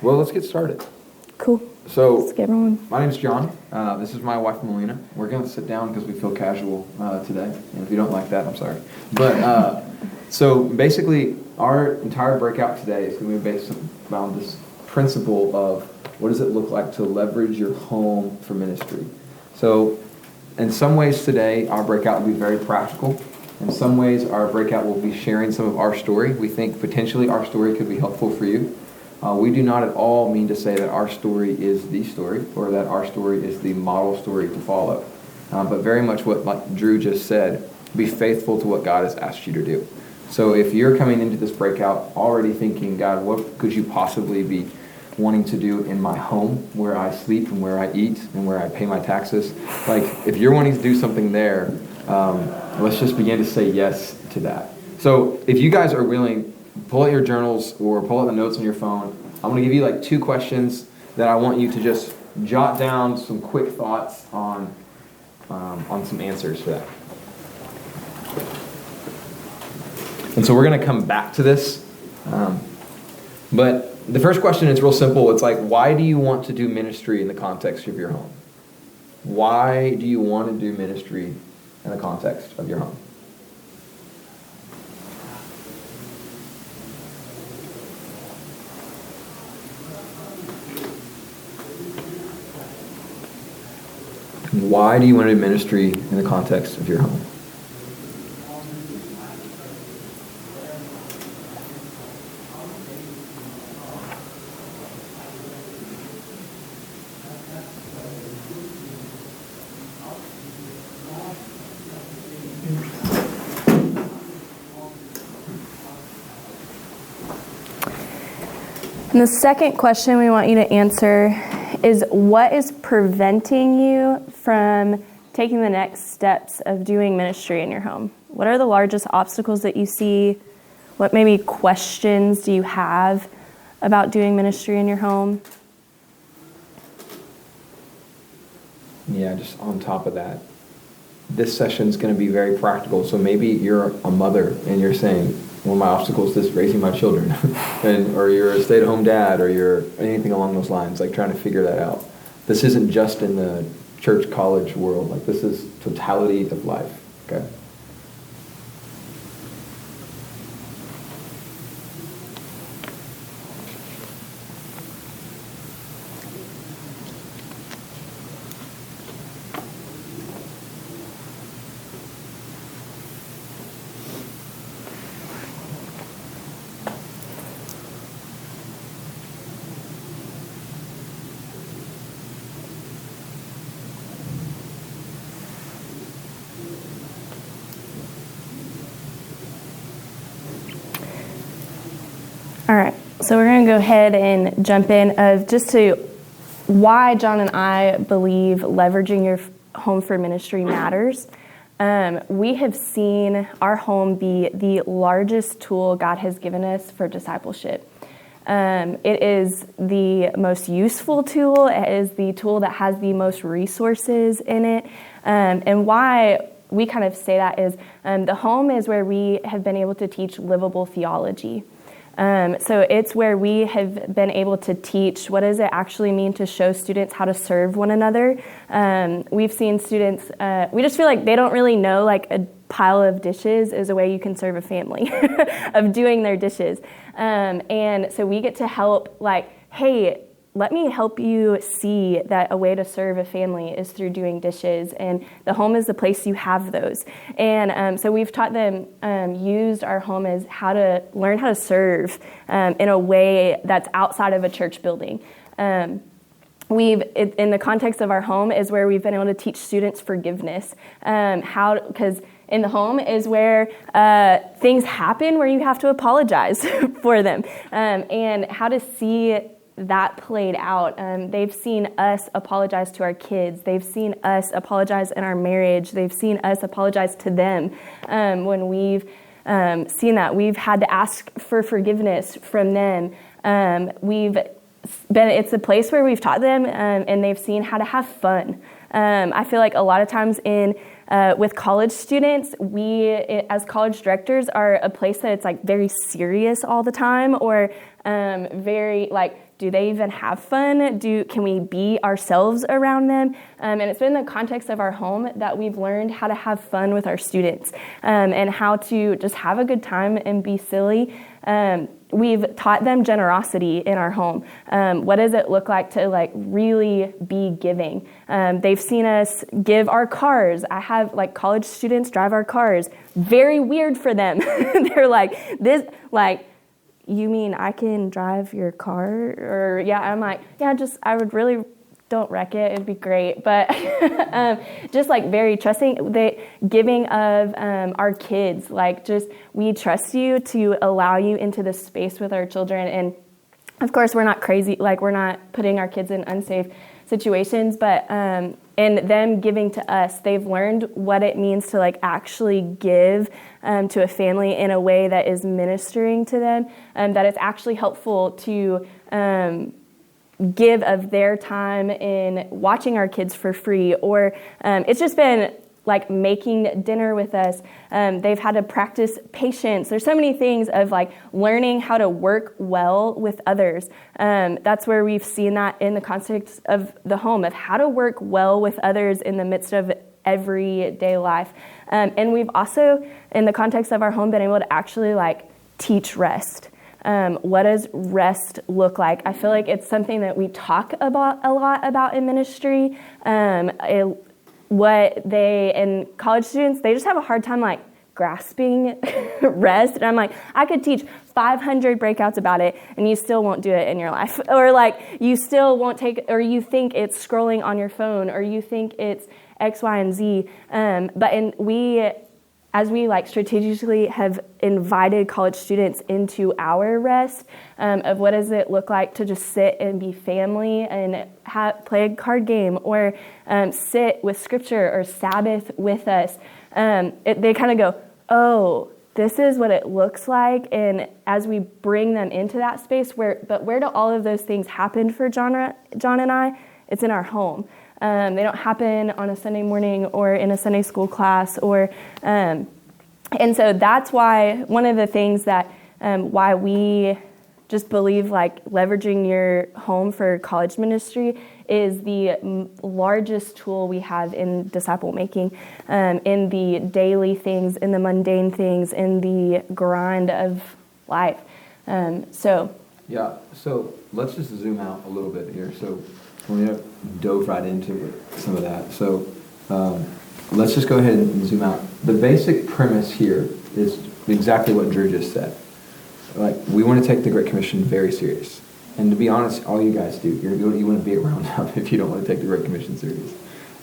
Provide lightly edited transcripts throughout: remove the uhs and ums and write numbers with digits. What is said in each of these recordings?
Well, let's get started. Cool. So, Let's get rolling. my name's John. This is my wife, Meleena. We're going to sit down because we feel casual today. And if you don't like that, I'm sorry. But, so basically, our entire breakout today is going to be based around this principle of what does it look like to leverage your home for ministry. So, in some ways today, our breakout will be very practical. In some ways, our breakout will be sharing some of our story. We think potentially our story could be helpful for you. We do not at all mean to say that our story is the story or that our story is the model story to follow. But very much what like Drew just said, be faithful to what God has asked you to do. So if you're coming into this breakout already thinking, God, what could you possibly be wanting to do in my home where I sleep and where I eat and where I pay my taxes? Like if you're wanting to do something there, let's just begin to say yes to that. So if you guys are willing, pull out your journals or pull out the notes on your phone. I'm going to give you like 2 questions that I want you to just jot down some quick thoughts on some answers to that. And so we're going to come back to this. But the first question is real simple. It's like, why do you want to do ministry in the context of your home? Why do you want to do ministry in the context of your home? Why do you want to do ministry in the context of your home? And the second question we want you to answer is, what is preventing you from taking the next steps of doing ministry in your home? What are the largest obstacles that you see? What maybe questions do you have about doing ministry in your home? Yeah, just on top of that, this session is going to be very practical. So maybe you're a mother and you're saying, one of my obstacles is raising my children, or you're a stay-at-home dad, or you're anything along those lines, like trying to figure that out. This isn't just in the church college world, like this is totality of life, okay? All right, so we're going to go ahead and jump in of just to why John and I believe leveraging your home for ministry matters. We have seen our home be the largest tool God has given us for discipleship. It is the most useful tool. It is the tool that has the most resources in it. And why we kind of say that is the home is where we have been able to teach livable theology. So it's where we have been able to teach what does it actually mean to show students how to serve one another. We've seen students, we just feel like they don't really know like a pile of dishes is a way you can serve a family of doing their dishes. And so we get to help like, hey, let me help you see that a way to serve a family is through doing dishes, and the home is the place you have those. And so we've taught them, used our home as how to learn how to serve in a way that's outside of a church building. In the context of our home is where we've been able to teach students forgiveness, because in the home is where things happen where you have to apologize for them, and how to see that played out. They've seen us apologize to our kids. They've seen us apologize in our marriage. They've seen us apologize to them. When we've seen that, we've had to ask for forgiveness from them. It's a place where we've taught them, and they've seen how to have fun. I feel like a lot of times with college students, we as college directors are a place that it's like very serious all the time, or very like Do they even have fun? Can we be ourselves around them? And it's been in the context of our home that we've learned how to have fun with our students, and how to just have a good time and be silly. We've taught them generosity in our home. What does it look like to really be giving? They've seen us give our cars. I have college students drive our cars. Very weird for them. They're like, this, you mean I can drive your car? Or yeah, I'm like, yeah, I would really, don't wreck it, it'd be great. But just very trusting, the giving of our kids, we trust you to allow you into this space with our children. And of course, we're not crazy, we're not putting our kids in unsafe situations, but and them giving to us, they've learned what it means to actually give to a family in a way that is ministering to them, that it's actually helpful to give of their time in watching our kids for free, or it's just been making dinner with us. They've had to practice patience. There's so many things of learning how to work well with others. That's where we've seen that in the context of the home, of how to work well with others in the midst of everyday life. And we've also, in the context of our home, been able to actually teach rest. What does rest look like? I feel like it's something that we talk about a lot about in ministry. And college students, they just have a hard time grasping rest. And I'm I could teach 500 breakouts about it and you still won't do it in your life. Or you still won't take, or you think it's scrolling on your phone, or you think it's X, Y, and Z. As we strategically have invited college students into our rest, of what does it look like to just sit and be family and play a card game, or sit with scripture or Sabbath with us. They kind of go, oh, this is what it looks like. And as we bring them into that space, where do all of those things happen for John and I? It's in our home. They don't happen on a Sunday morning or in a Sunday school class, and so that's why one of the things that why we just believe leveraging your home for college ministry is the largest tool we have in disciple making, in the daily things, in the mundane things, in the grind of life. So let's just zoom out a little bit here. So we're going to dove right into some of that. So let's just go ahead and zoom out. The basic premise here is exactly what Drew just said. We want to take the Great Commission very serious. And to be honest, all you guys do. You want to be at Roundup if you don't want to take the Great Commission serious.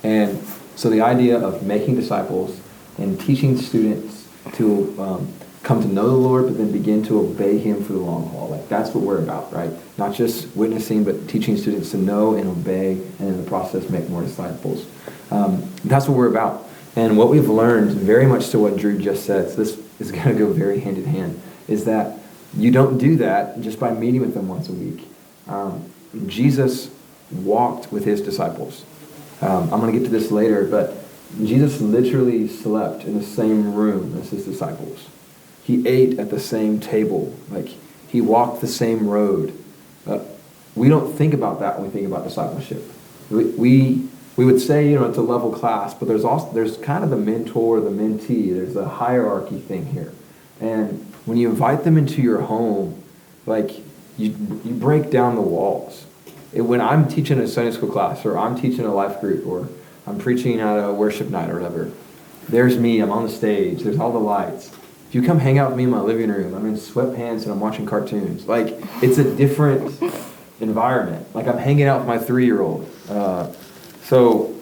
And so the idea of making disciples and teaching students to come to know the Lord, but then begin to obey Him for the long haul. That's what we're about, right? Not just witnessing, but teaching students to know and obey, and in the process make more disciples. That's what we're about. And what we've learned, very much to what Drew just said, so this is going to go very hand in hand, is that you don't do that just by meeting with them once a week. Jesus walked with His disciples. I'm going to get to this later, but Jesus literally slept in the same room as His disciples. He ate at the same table. He walked the same road. We don't think about that when we think about discipleship. We would say, it's a level class, but there's kind of the mentor, the mentee. There's a hierarchy thing here. And when you invite them into your home, you break down the walls. When I'm teaching a Sunday school class, or I'm teaching a life group, or I'm preaching at a worship night or whatever, there's me, I'm on the stage, there's all the lights. If you come hang out with me in my living room, I'm in sweatpants and I'm watching cartoons. It's a different environment. I'm hanging out with my 3-year-old. So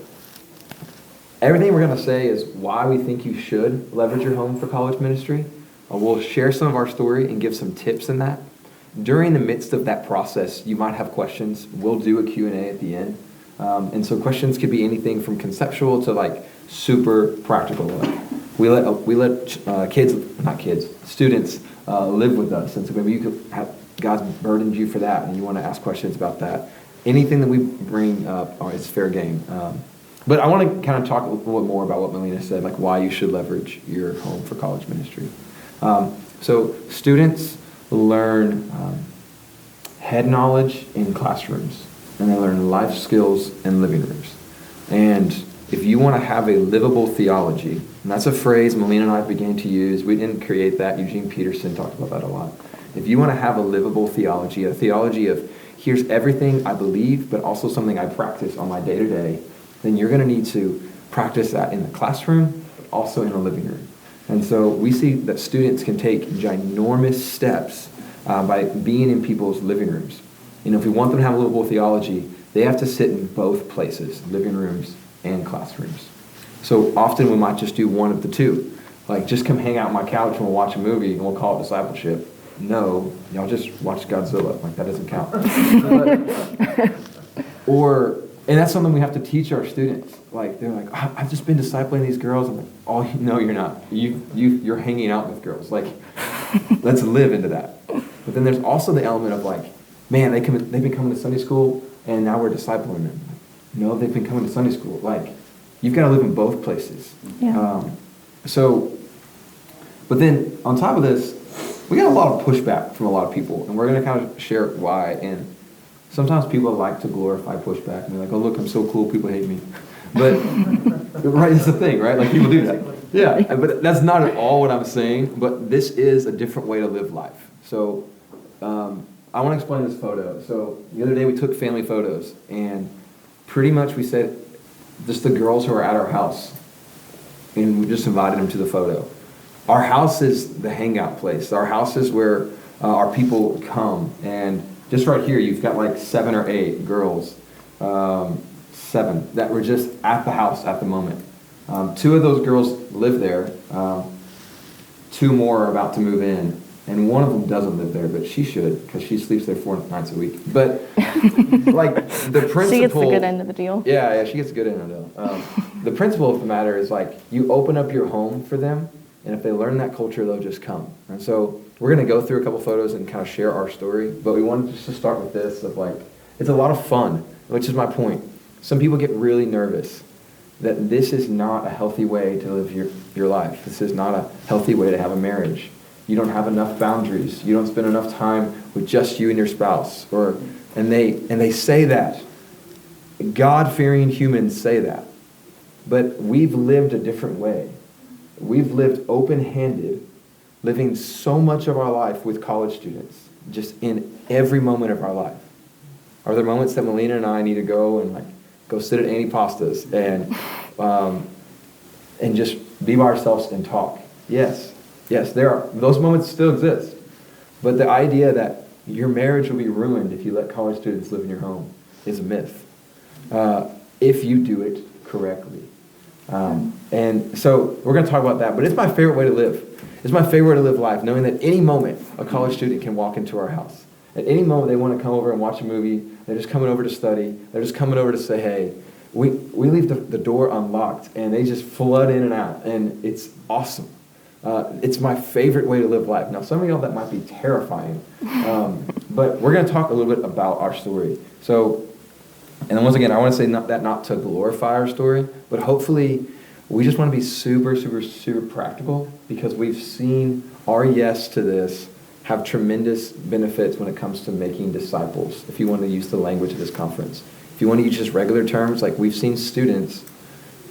everything we're going to say is why we think you should leverage your home for college ministry. We'll share some of our story and give some tips in that. During the midst of that process, you might have questions. We'll do a Q&A at the end. And so questions could be anything from conceptual to super practical. We let students live with us. And so maybe you could have, God's burdened you for that and you want to ask questions about that. Anything that we bring up is fair game. But I want to kind of talk a little bit more about what Meleena said, why you should leverage your home for college ministry. So students learn head knowledge in classrooms, and they learn life skills in living rooms. And if you want to have a livable theology, and that's a phrase Meleena and I began to use. We didn't create that. Eugene Peterson talked about that a lot. If you want to have a livable theology, a theology of here's everything I believe, but also something I practice on my day-to-day, then you're going to need to practice that in the classroom, but also in the living room. And so we see that students can take ginormous steps by being in people's living rooms. If we want them to have a livable theology, they have to sit in both places, living rooms and classrooms. So often we might just do one of the two. Like, just come hang out on my couch and we'll watch a movie and we'll call it discipleship. No, y'all just watch Godzilla. Like, that doesn't count. And that's something we have to teach our students. Like, they're like, oh, I've just been discipling these girls. I'm like, oh, no, you're not. You're hanging out with girls. Like, let's live into that. But then there's also the element of like, man, they've been coming to Sunday school and now we're discipling them. No, they've been coming to Sunday school. Like, you've got to live in both places. Yeah. But then on top of this, we got a lot of pushback from a lot of people, and we're going to kind of share why. And sometimes people like to glorify pushback, and they're like, oh, look, I'm so cool, people hate me. But, right, it's the thing, right? Like, people do that. Yeah, but that's not at all what I'm saying, but this is a different way to live life. So I want to explain this photo. So the other day we took family photos, and pretty much we said, just the girls who are at our house, and we just invited them to the photo. Our house is the hangout place. Our house is where our people come. And just right here, you've got like 7 or 8 girls, 7, that were just at the house at the moment. 2 of those girls live there. 2 more are about to move in. And one of them doesn't live there, but she should, because she sleeps there 4 nights a week. But, like, the principle... She gets the good end of the deal. Yeah, she gets the good end of the deal. The principle of the matter is, like, you open up your home for them, and if they learn that culture, they'll just come. And so we're going to go through a couple photos and kind of share our story, but we wanted just to start with this of, like, it's a lot of fun, which is my point. Some people get really nervous that this is not a healthy way to live your life. This is not a healthy way to have a marriage. You don't have enough boundaries. You don't spend enough time with just you and your spouse. And they say that. God-fearing humans say that. But we've lived a different way. We've lived open-handed, living so much of our life with college students, just in every moment of our life. Are there moments that Meleena and I need to go and go sit at Annie Pasta's and just be by ourselves and talk? Yes, there are. Those moments still exist. But the idea that your marriage will be ruined if you let college students live in your home is a myth. If you do it correctly. And so we're going to talk about that. But it's my favorite way to live. It's my favorite way to live life, knowing that any moment a college student can walk into our house. At any moment they want to come over and watch a movie. They're just coming over to study. They're just coming over to say, hey. We leave the door unlocked, and they just flood in and out. And it's awesome. It's my favorite way to live life. Now, some of y'all, that might be terrifying. But we're going to talk a little bit about our story. So, and then once again, I want to say not to glorify our story, but hopefully we just want to be super, super, super practical, because we've seen our yes to this have tremendous benefits when it comes to making disciples, if you want to use the language of this conference. If you want to use just regular terms, like we've seen students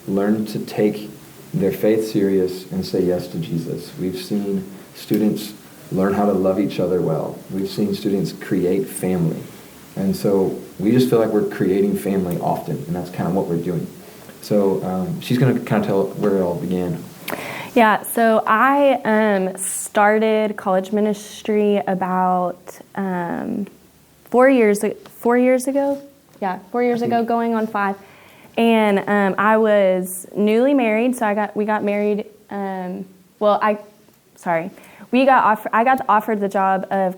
learn to take their faith serious and say yes to Jesus. We've seen students learn how to love each other well. We've seen students create family. And so we just feel like we're creating family often, and that's kind of what we're doing. So she's going to kind of tell where it all began. Yeah, so I started college ministry about 4 years ago. Yeah, 4 years ago, going on 5. And I was newly married, so we got married. I got offered the job of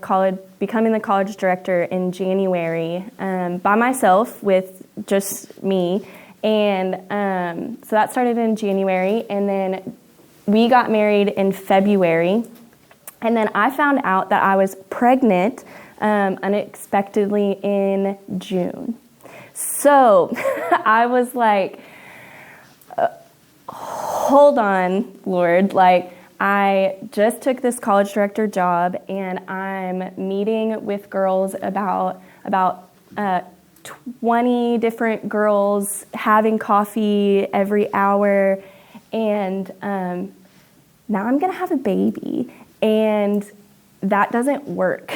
becoming the college director in January by myself with just me. And so that started in January, and then we got married in February. And then I found out that I was pregnant unexpectedly in June. So I was like, hold on, Lord. Like, I just took this college director job, and I'm meeting with girls about 20 different girls, having coffee every hour, and now I'm gonna have a baby, and that doesn't work.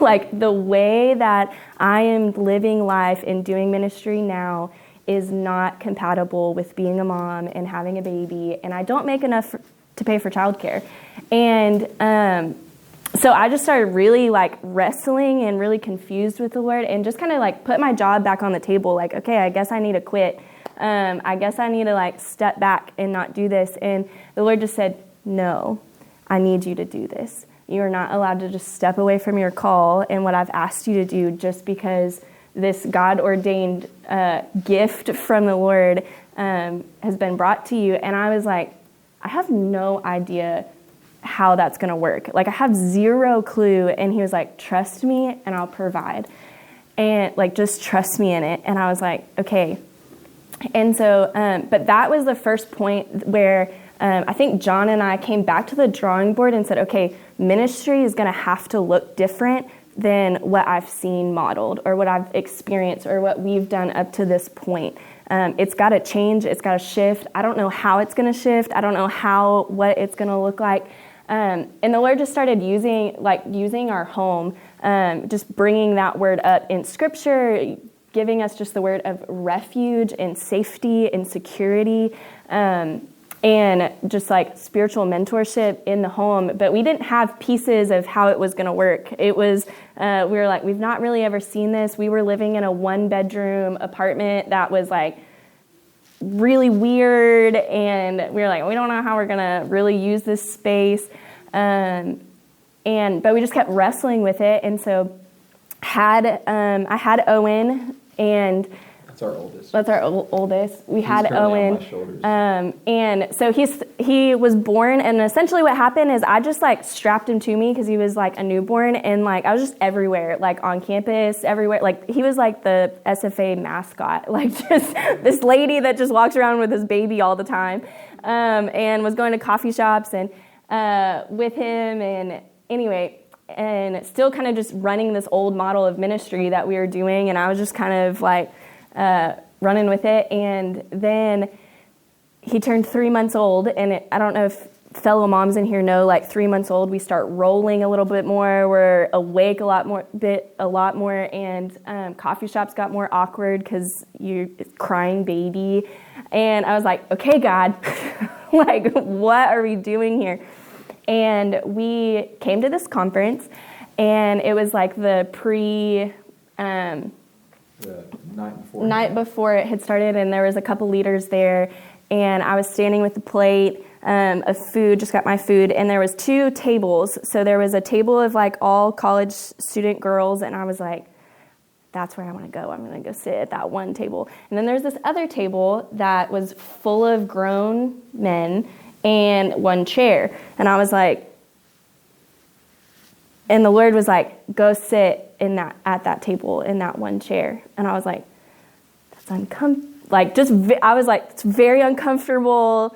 Like, the way that I am living life and doing ministry now is not compatible with being a mom and having a baby, and I don't make enough to pay for childcare. And so I just started really like wrestling and really confused with the Lord, and just kind of like put my job back on the table. Like, okay, I guess I need to quit. I guess I need to like step back and not do this. And the Lord just said, no, I need you to do this. You are not allowed to just step away from your call and what I've asked you to do just because this God-ordained gift from the Lord has been brought to you. And I was like, I have no idea how that's going to work. Like, I have zero clue. And he was like, trust me and I'll provide. And like, just trust me in it. And I was like, okay. And so, but that was the first point where I think John and I came back to the drawing board and said, okay, ministry is going to have to look different than what I've seen modeled or what I've experienced or what we've done up to this point. It's got to change. It's got to shift. I don't know how it's going to shift. I don't know what it's going to look like. And the Lord just started using our home, just bringing that word up in Scripture, giving us just the word of refuge and safety and security, and just like spiritual mentorship in the home. But we didn't have pieces of how it was going to work. It was, we were like, we've not really ever seen this. We were living in a 1-bedroom apartment that was like really weird. And we were like, we don't know how we're going to really use this space. But we just kept wrestling with it. And so I had Owen, and that's our oldest. That's our oldest. We had Owen, on my shoulders. And so he was born, and essentially what happened is I just like strapped him to me because he was like a newborn, and like I was just everywhere, like on campus, everywhere. Like, he was like the SFA mascot, like just this lady that just walks around with his baby all the time, and was going to coffee shops and with him, and anyway. And still kind of just running this old model of ministry that we were doing, and I was just kind of like running with it. And then he turned 3 months old, and I don't know if fellow moms in here know, like 3 months old, we start rolling a little bit more. We're awake a lot more, and coffee shops got more awkward because you're crying baby. And I was like, okay, God, like, what are we doing here? And we came to this conference, and it was like the night before it had started, and there was a couple leaders there, and I was standing with the plate of food, just got my food, and there was 2 tables. So there was a table of like all college student girls, and I was like, that's where I want to go. I'm going to go sit at that one table. And then there's this other table that was full of grown men and 1 chair. And I was like, and the Lord was like, go sit at that table in that 1 chair. And I was like, that's I was like, it's very uncomfortable,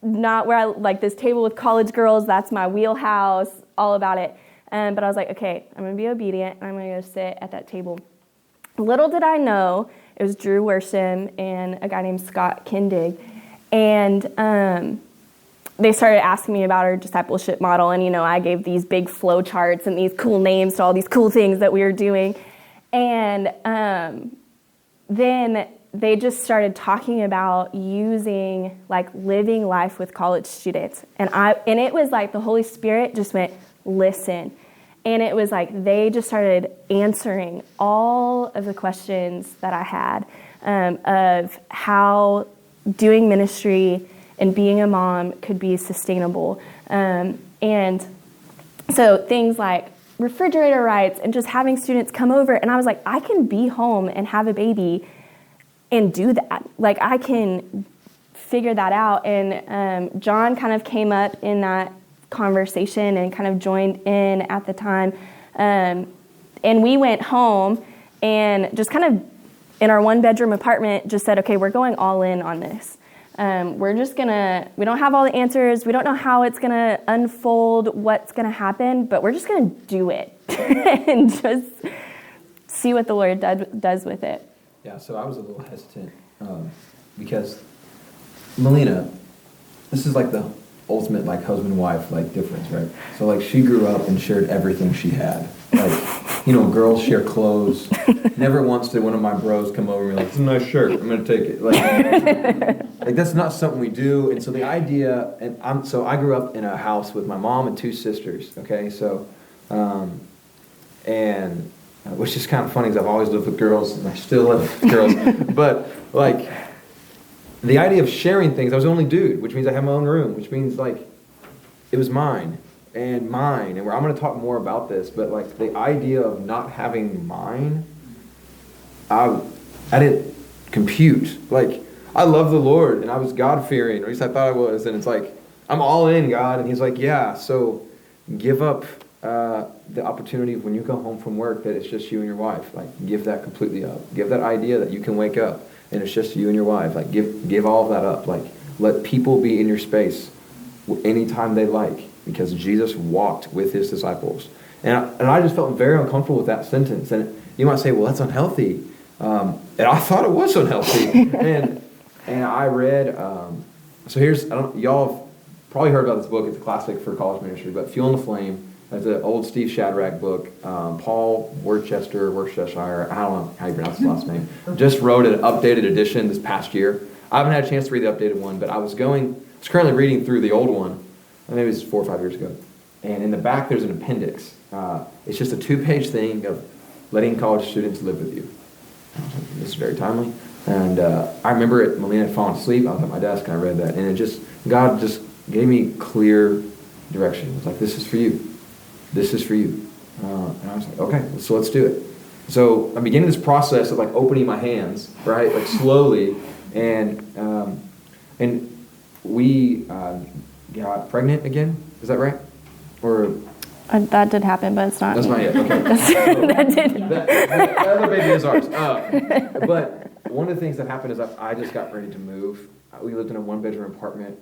not where I like this table with college girls, that's my wheelhouse, all about it. But I was like, okay, I'm going to be obedient, and I'm going to go sit at that table. Little did I know, it was Drew Worsham and a guy named Scott Kindig. And they started asking me about our discipleship model, and I gave these big flow charts and these cool names to all these cool things that we were doing. And then they just started talking about using, like, living life with college students. And it was like the Holy Spirit just went, listen. And it was like they just started answering all of the questions that I had of how doing ministry and being a mom could be sustainable. And so things like refrigerator rights and just having students come over. And I was like, I can be home and have a baby and do that. Like, I can figure that out. And John kind of came up in that conversation and kind of joined in at the time. And we went home and just kind of in our 1-bedroom apartment just said, okay, we're going all in on this. We don't have all the answers. We don't know how it's going to unfold, what's going to happen, but we're just going to do it and just see what the Lord does with it. Yeah, so I was a little hesitant because Meleena, this is like the ultimate like husband-wife like difference, right? So like she grew up and shared everything she had. Like, girls share clothes. Never once did one of my bros come over and be like, "It's a nice shirt, I'm gonna take it." Like that's not something we do. And so the idea, I grew up in a house with my mom and two sisters. Okay, so which is kind of funny because I've always lived with girls and I still live with girls. But like the idea of sharing things, I was the only dude, which means I have my own room, which means like it was mine. And I'm going to talk more about this, but like the idea of not having mine, I didn't compute. Like I love the Lord and I was God-fearing, or at least I thought I was, and it's like, I'm all in, God, and he's like, yeah, so give up the opportunity of when you go home from work that it's just you and your wife. Like give that completely up. Give that idea that you can wake up and it's just you and your wife. Like give all of that up. Like let people be in your space anytime they like, because Jesus walked with his disciples. And I just felt very uncomfortable with that sentence. And you might say, well, that's unhealthy. And I thought it was unhealthy. and I read, y'all have probably heard about this book. It's a classic for college ministry, but Fuel the Flame. That's an old Steve Shadrach book. Paul Worcester, I don't know how you pronounce his last name, just wrote an updated edition this past year. I haven't had a chance to read the updated one, but I was currently reading through the old one. Maybe it was 4 or 5 years ago. And in the back, there's an appendix. It's just a 2-page thing of letting college students live with you. This is very timely. And I remember Meleena had fallen asleep. I was at my desk and I read that. And God just gave me clear direction. It was like, this is for you. This is for you. And I was like, okay, so let's do it. So I'm beginning this process of like opening my hands, right? Like slowly. And we got pregnant again. Is that right? Or that did happen, but it's not. That's not yet. Okay. That did. The other baby is ours. But one of the things that happened is I just got ready to move. We lived in a 1-bedroom apartment,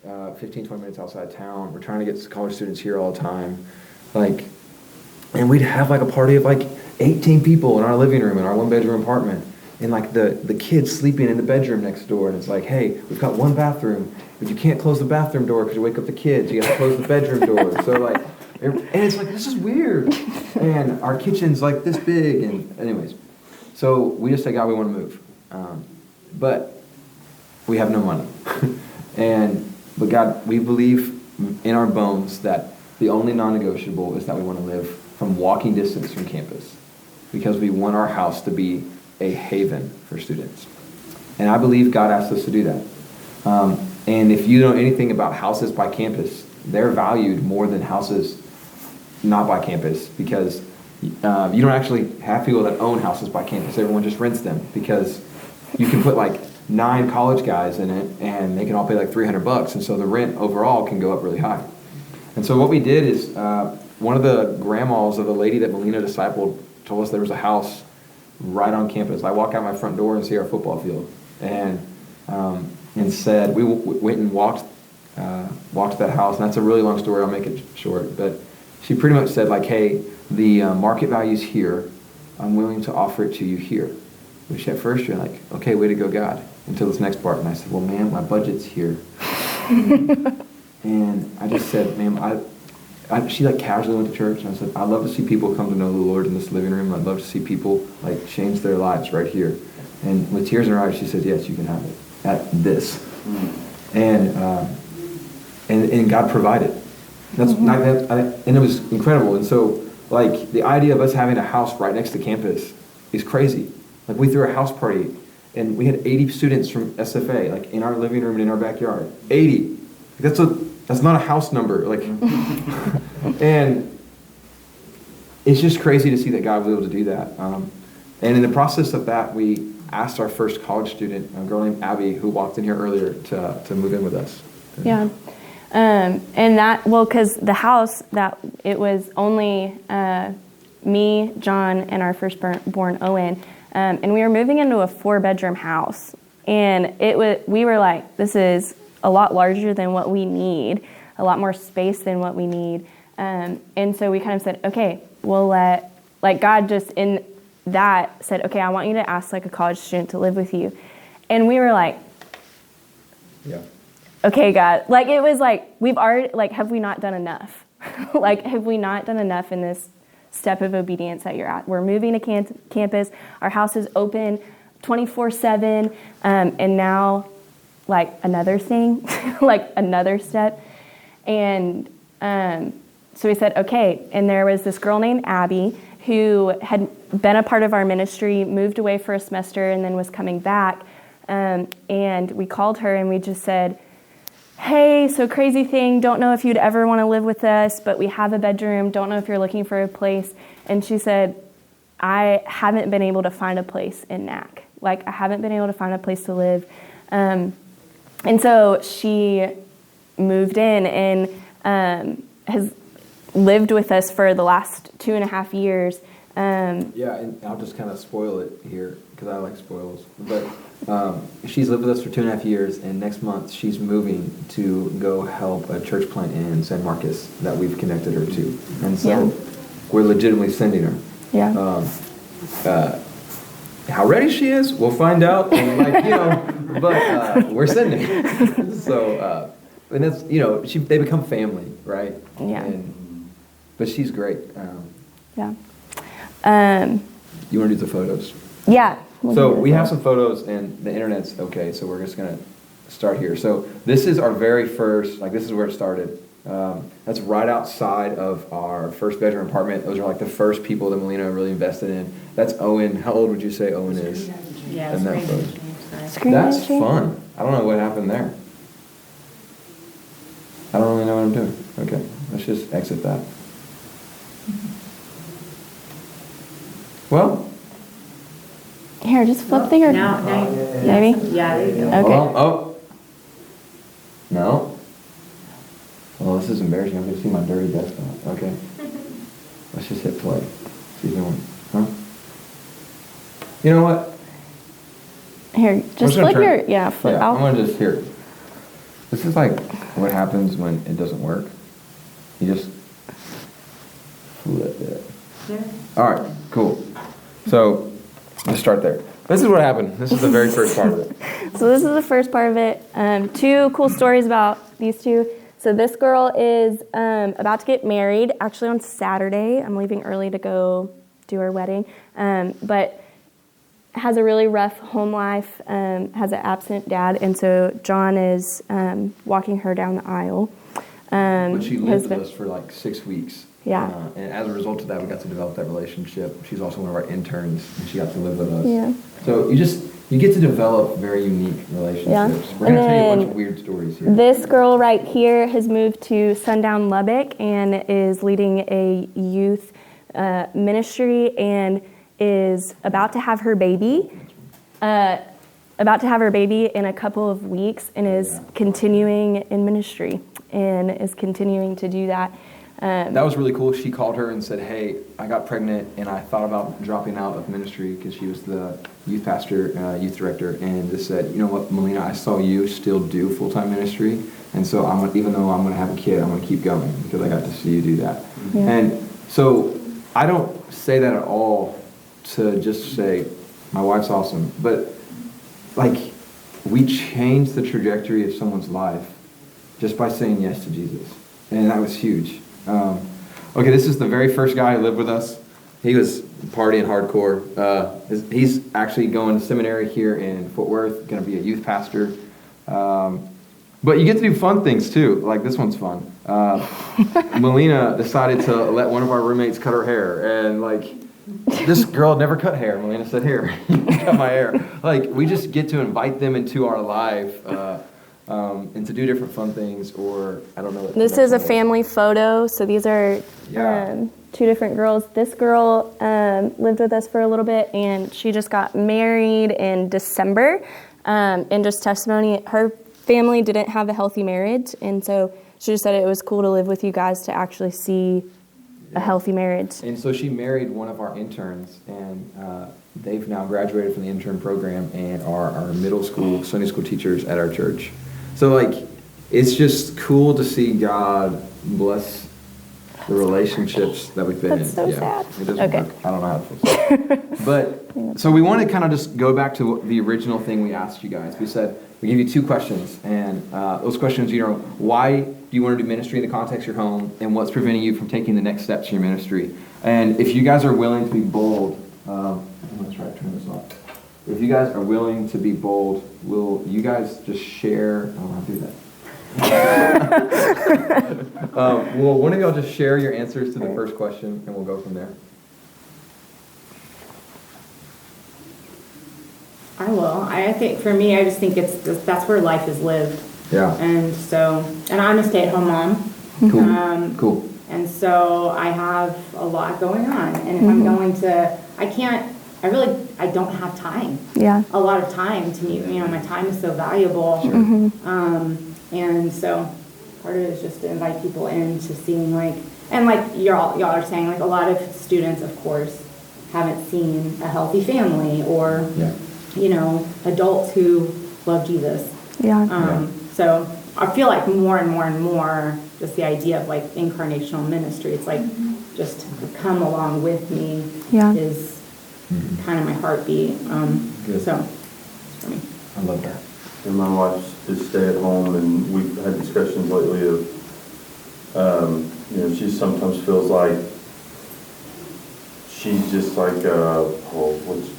15, 20 minutes outside town. We're trying to get college students here all the time. And we'd have like a party of like 18 people in our living room in our 1-bedroom apartment. And like the kids sleeping in the bedroom next door. And it's like, hey, we've got one bathroom, but you can't close the bathroom door because you wake up the kids. You got to close the bedroom door. So like, and it's like, this is weird. And our kitchen's like this big. And anyways, so we just say, God, we want to move. But we have no money. But God, we believe in our bones that the only non-negotiable is that we want to live from walking distance from campus, because we want our house to be a haven for students. And I believe God asked us to do that. And if you know anything about houses by campus, they're valued more than houses not by campus, because you don't actually have people that own houses by campus. Everyone just rents them, because you can put like 9 college guys in it and they can all pay like $300, and so the rent overall can go up really high. And so what we did is one of the grandmas of the lady that Meleena discipled told us there was a house right on campus. I walk out my front door and see our football field, and said we went and walked that house. And that's a really long story. I'll make it short, but she pretty much said like, hey, the market value's here. I'm willing to offer it to you here. Which at first you're like, okay, way to go, God. Until this next part, and I said, well, ma'am, my budget's here. And I just said, ma'am, she like casually went to church, and I said, I'd love to see people come to know the Lord in this living room. I'd love to see people like change their lives right here. And with tears in her eyes, she said, yes, you can have it at this. And God provided. That's and it was incredible. And so like the idea of us having a house right next to campus is crazy. Like we threw a house party, and we had 80 students from SFA like in our living room and in our backyard. 80. That's not a house number. Like, and it's just crazy to see that God was able to do that. And in the process of that, we asked our first college student, a girl named Abby, who walked in here earlier, to move in with us. Yeah. And that, well, because the house, that it was only me, John, and our firstborn Owen, and we were moving into a 4-bedroom house. And we were like, this is a lot larger than what we need, a lot more space than what we need. And so we kind of said, okay, we'll let, like God just in that said, okay, I want you to ask like a college student to live with you. And we were like, yeah. Okay, God. Like it was like, we've already, like, have we not done enough? Like, have we not done enough in this step of obedience that you're at? We're moving to campus. Our house is open 24/7. And now, like, another thing, like another step. And so we said, okay. And there was this girl named Abby who had been a part of our ministry, moved away for a semester, and then was coming back. And we called her and we just said, hey, so crazy thing, don't know if you'd ever want to live with us, but we have a bedroom, don't know if you're looking for a place. And she said, I haven't been able to find a place in NAC. Like, I haven't been able to find a place to live. And so she moved in and has lived with us for the last 2.5 years. Yeah, and I'll just kind of spoil it here because I like spoils. But she's lived with us for 2.5 years, and next month she's moving to go help a church plant in San Marcos that we've connected her to. And so we're legitimately sending her. Yeah. How ready she is, we'll find out. And but we're sending her. So, and that's, they become family, right? Yeah. But she's great. Yeah. You want to do the photos? Yeah. So we have some photos, and the internet's okay, so we're just going to start here. So this is our very first, this is where it started. That's right outside of our first bedroom apartment. Those are like the first people that Meleena really invested in. That's Owen. How old would you say Owen is? Yeah, in that photo? That's Screen fun. I don't know what happened there. I don't really know what I'm doing. Okay, let's just exit that. Well, Here, just flip the hair. Now, Maybe? yeah, there you go. Okay. hold on. Oh. No. Well, this is embarrassing. I'm going to see my dirty desktop. Okay. Let's just hit play. See if anyone. Huh? You know what? Here, just flip your, flip Yeah, out. I'm going to just, here. This is like what happens when it doesn't work. You just flip it. There. All right, cool. So, let's start there. This is what happened. This is the very first part of it. So this is the first part of it. 2 cool stories about these two. So this girl is about to get married, actually on Saturday. I'm leaving early to go do her wedding. But has a really rough home life, has an absent dad, and so John is walking her down the aisle. But she lived with us for like 6 weeks. Yeah. And as a result of that, we got to develop that relationship. She's also one of our interns, and she got to live with us. Yeah. So you get to develop very unique relationships. Yeah. We're going to tell you a bunch of weird stories here. This girl right here has moved to Sundown Lubbock and is leading a youth ministry and is about to have her baby. About to have her baby in a couple of weeks and is continuing in ministry and is continuing to do that. That was really cool. She called her and said, hey, I got pregnant and I thought about dropping out of ministry because she was the youth pastor, youth director, and just said, you know what, Meleena, I saw you still do full-time ministry, and so even though I'm going to have a kid, I'm going to keep going because I got to see you do that. Yeah. And so I don't say that at all to just say, my wife's awesome, but we changed the trajectory of someone's life just by saying yes to Jesus, and that was huge. Okay, this is the very first guy who lived with us. He was partying hardcore. He's actually going to seminary here in Fort Worth, going to be a youth pastor. But you get to do fun things too, like this one's fun. Meleena decided to let one of our roommates cut her hair, and this girl had never cut hair. Meleena said, here, you can cut my hair. We just get to invite them into our life. And to do different fun things, or I don't know. This is a family photo. So these are 2 different girls. This girl lived with us for a little bit, and she just got married in December. And just testimony, her family didn't have a healthy marriage, and so she just said it was cool to live with you guys to actually see a healthy marriage. And so she married one of our interns, and they've now graduated from the intern program and are our middle school Sunday school teachers at our church. So like, it's just cool to see God bless the relationships that we've been in. That's so sad. It doesn't Okay. work. I don't know how to fix it. But so we want to kind of just go back to the original thing we asked you guys. We said we gave you 2 questions, and those questions, why do you want to do ministry in the context of your home, and what's preventing you from taking the next steps in your ministry? And if you guys are willing to be bold, I'm going to try to turn this off. If you guys are willing to be bold, will you guys just share? I don't know how to do that. Well, one of y'all just share your answers to the first question, and we'll go from there. I will. I think for me, I just think that's where life is lived. Yeah. And I'm a stay-at-home mom. Cool. Cool. And so I have a lot going on. And if I'm going to, I don't have time. Yeah. A lot of time to me. My time is so valuable. Sure. And so part of it is just to invite people in to seeing and y'all are saying, a lot of students, of course, haven't seen a healthy family or, adults who love Jesus. Yeah. So I feel like more and more and more, just the idea of incarnational ministry, it's just come along with me is kind of my heartbeat. Good. So it's for me. I love that. And my wife's just stay at home, and we've had discussions lately of, she sometimes feels like she's just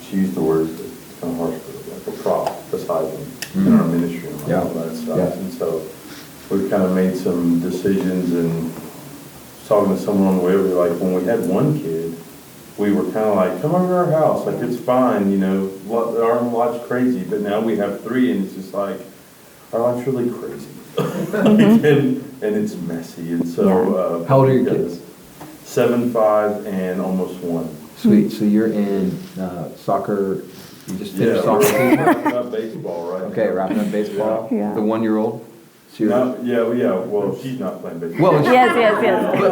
she used the word, it's kind of harsh, but like a prop beside them in our ministry and all that stuff. Yeah. And so we've kind of made some decisions, and talking to someone on the way over, when we had one kid, we were kind of like, come over to our house, it's fine, our life's crazy, but now we have 3, and it's just our life's really crazy. and it's messy, and so... How old are your kids? 7, 5, and almost 1. Sweet. So you're in soccer, you just finished soccer season? We're wrapping up baseball right Okay, now. wrapping up baseball. Yeah. The 1-year-old? So Well, she's not playing baseball. Well, Yes.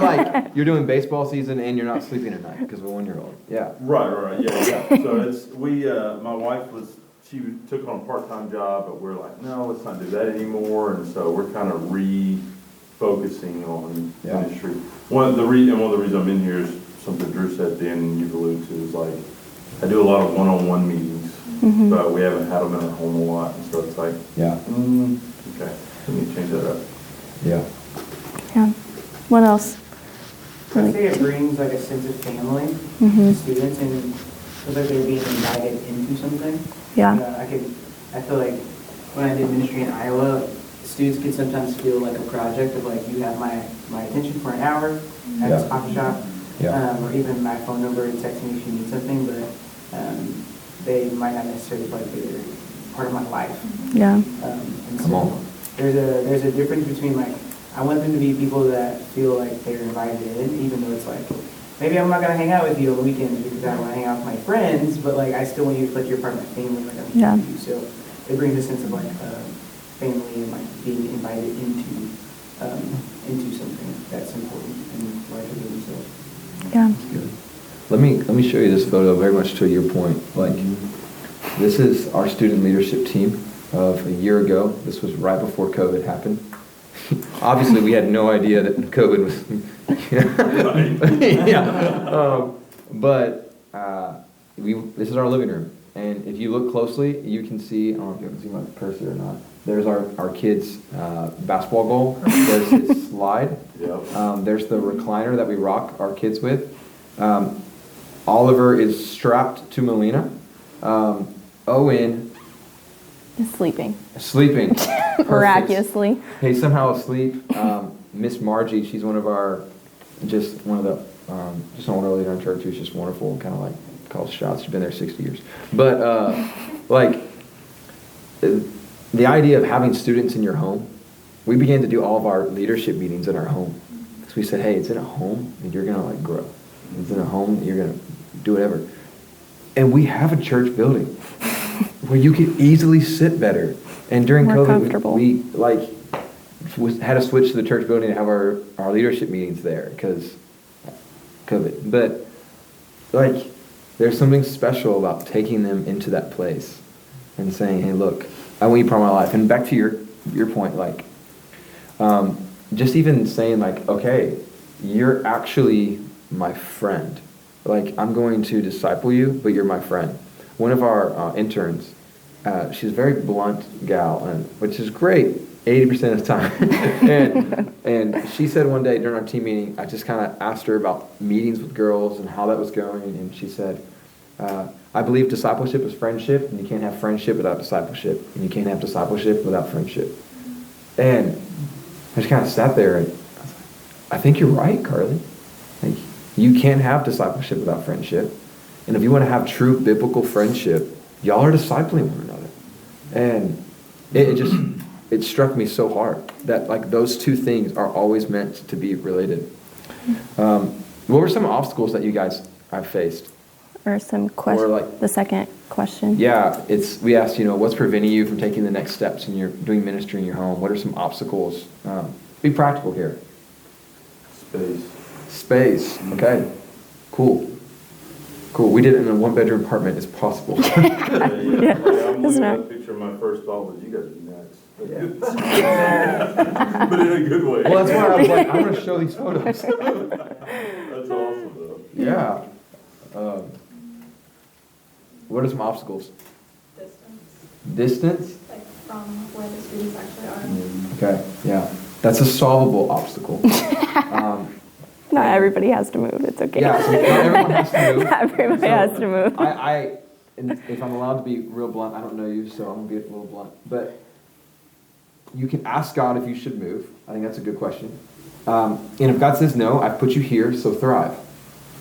but you're doing baseball season and you're not sleeping at night because of a 1-year-old. Yeah. Right, yeah. So my wife she took on a part-time job, but we're like, no, let's not do that anymore, and so we're kind of refocusing on ministry. One of the reasons I'm in here is something Drew said then, and you've alluded to, is I do a lot of one-on-one meetings, but we haven't had them in our home a lot, and so it's okay, let me change that up. Yeah. Yeah. What else? I think it brings a sense of family to students, and feels like they're being invited into something. Yeah. I feel like when I did ministry in Iowa, students could sometimes feel like a project of you have my attention for an hour at this coffee shop, or even my phone number and text me if you need something, but they might not necessarily feel like they're part of my life. Yeah. And Come on. There's a difference between I want them to be people that feel like they're invited in, even though it's maybe I'm not gonna hang out with you on the weekends because I want to hang out with my friends, but I still want you to feel like you're part of my family, I'm here with you. So it brings a sense of family and being invited into something that's important and larger than themselves. Yeah. Good. Let me show you this photo very much to your point. This is our student leadership team of a year ago. This was right before COVID happened. Obviously, we had no idea that COVID was. But this is our living room, and if you look closely, you can see. I don't know if you can see my cursor or not. There's our kids' basketball goal. There's his slide. Yep. There's the recliner that we rock our kids with. Oliver is strapped to Meleena. Owen Is sleeping. sleeping. Perfect. Miraculously. Hey, somehow asleep. Miss Margie, she's one of the just an older lady in our church who's just wonderful, kind of calls shots. She's been there 60 years. But the idea of having students in your home, we began to do all of our leadership meetings in our home. So we said, hey, it's in a home and you're gonna grow. It's in a home and you're gonna do whatever. And we have a church building where you can easily sit better. And during More COVID, comfortable. we had to switch to the church building to have our leadership meetings there because COVID. But there's something special about taking them into that place and saying, hey, look, I want you part of my life. And back to your point, like, just even saying like, okay, you're actually my friend. Like, I'm going to disciple you, but you're my friend. One of our interns, she's a very blunt gal, which is great 80% of the time. and she said one day during our team meeting, I just kind of asked her about meetings with girls and how that was going, and she said, I believe discipleship is friendship, and you can't have friendship without discipleship, and you can't have discipleship without friendship. And I just kind of sat there, and I was like, I think you're right, Carly. Like, you can't have discipleship without friendship. And if you want to have true biblical friendship, y'all are discipling one another. And it struck me so hard that like those two things are always meant to be related. What were some obstacles that you guys have faced? Or some questions, like, the second question. Yeah, we asked, what's preventing you from taking the next steps in your doing ministry in your home? What are some obstacles? Be practical here. Space. Okay. Cool. We did it in a one-bedroom apartment. It's possible. I'm looking at that picture. My first thought was, you guys are nuts. But in a good way. Well, that's why I was like, I'm going to show these photos. That's awesome, though. Yeah. What are some obstacles? Distance? Like from where the students actually are. Okay, yeah. That's a solvable obstacle. Not everybody has to move. It's okay. Yeah, so not everyone has to move. Not everybody has to move. And if I'm allowed to be real blunt, I don't know you, so I'm going to be a little blunt. But you can ask God if you should move. I think that's a good question. And if God says no, I've put you here, so thrive.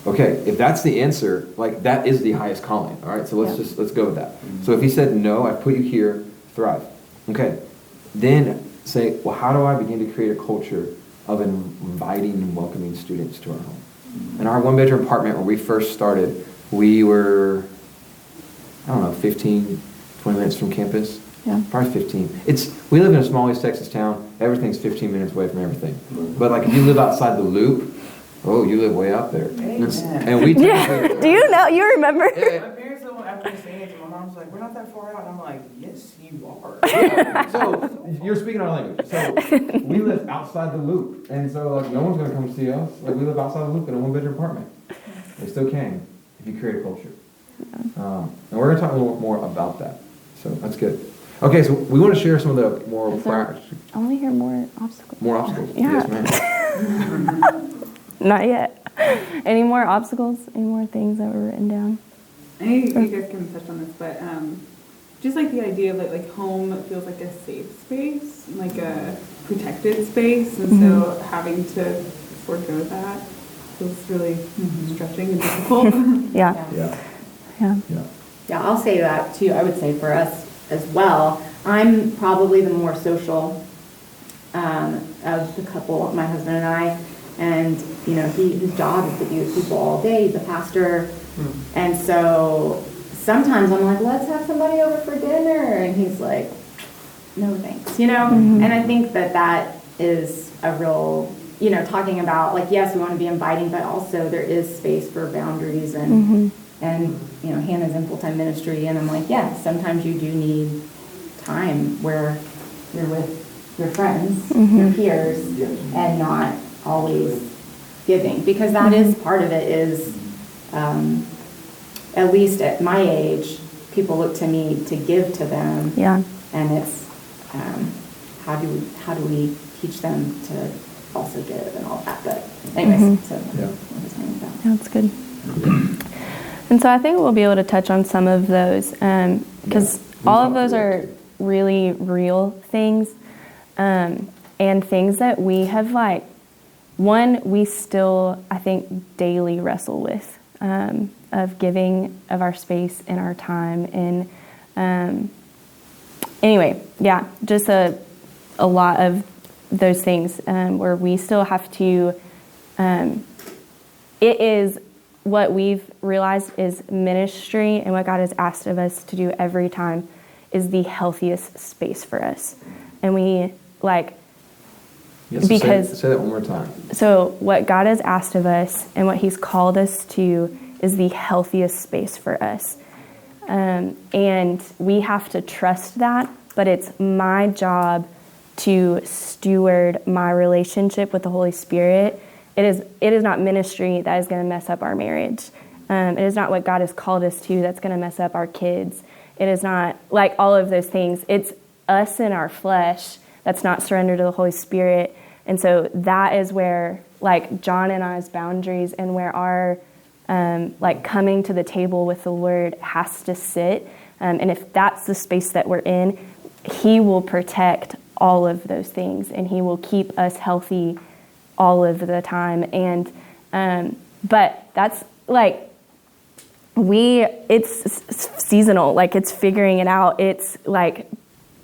Okay, if that's the answer, like that is the highest calling. All right, so let's go with that. So if he said no, I've put you here, thrive. Okay, then say, well, how do I begin to create a culture of inviting and welcoming students to our home? In our one-bedroom apartment where we first started, we were, 15, 20 minutes from campus. Yeah. Probably 15. We live in a small East Texas town. Everything's 15 minutes away from everything. But like if you live outside the loop, you live way out there. And we Do you know? You remember? My parents, after saying it, my mom's like, we're not that far out. I'm like, yes, you are. So you're speaking our language. So we live outside the loop, and so like no one's gonna come see us. Like we live outside the loop in a one-bedroom apartment. They still can if you create a culture. And we're gonna talk a little more about that. So that's good. Okay, so we want to share some of the more practical. I want to hear more obstacles. More obstacles. Yeah. Yes, ma'am. Not yet. Any more obstacles? Any more things that were written down? I think you guys can touch on this, but just like the idea of like home feels like a safe space, like a protected space, and so having to forego that feels really stretching and difficult. Yeah. Yeah, I'll say that too. I would say for us as well, I'm probably the more social of the couple, my husband and I. And, his job is to be with people all day. He's a pastor. And so sometimes I'm like, let's have somebody over for dinner. And he's like, no thanks, And I think that is a real, talking about like, yes, we want to be inviting, but also there is space for boundaries and Hannah's in full-time ministry. And I'm like, yeah, sometimes you do need time where you're with your friends, your peers, and not always giving, because that is part of it is at least at my age people look to me to give to them, and it's how do we teach them to also give and all that. But anyways, That's good. And so I think we'll be able to touch on some of those because all of those are really real things and things that we have we still, I think, daily wrestle with of giving of our space and our time. And anyway, just a lot of those things where we still have to, it is what we've realized is ministry and what God has asked of us to do every time is the healthiest space for us. And we Yes, say that one more time. So what God has asked of us and what he's called us to is the healthiest space for us. And we have to trust that, but it's my job to steward my relationship with the Holy Spirit. It is not ministry that is going to mess up our marriage. It is not what God has called us to that's going to mess up our kids. It is not like all of those things. It's us in our flesh that's not surrendered to the Holy Spirit. And so that is where like John and I's boundaries and where our like coming to the table with the Lord has to sit. And if that's the space that we're in, He will protect all of those things and He will keep us healthy all of the time. And but that's like it's seasonal, like it's figuring it out. It's like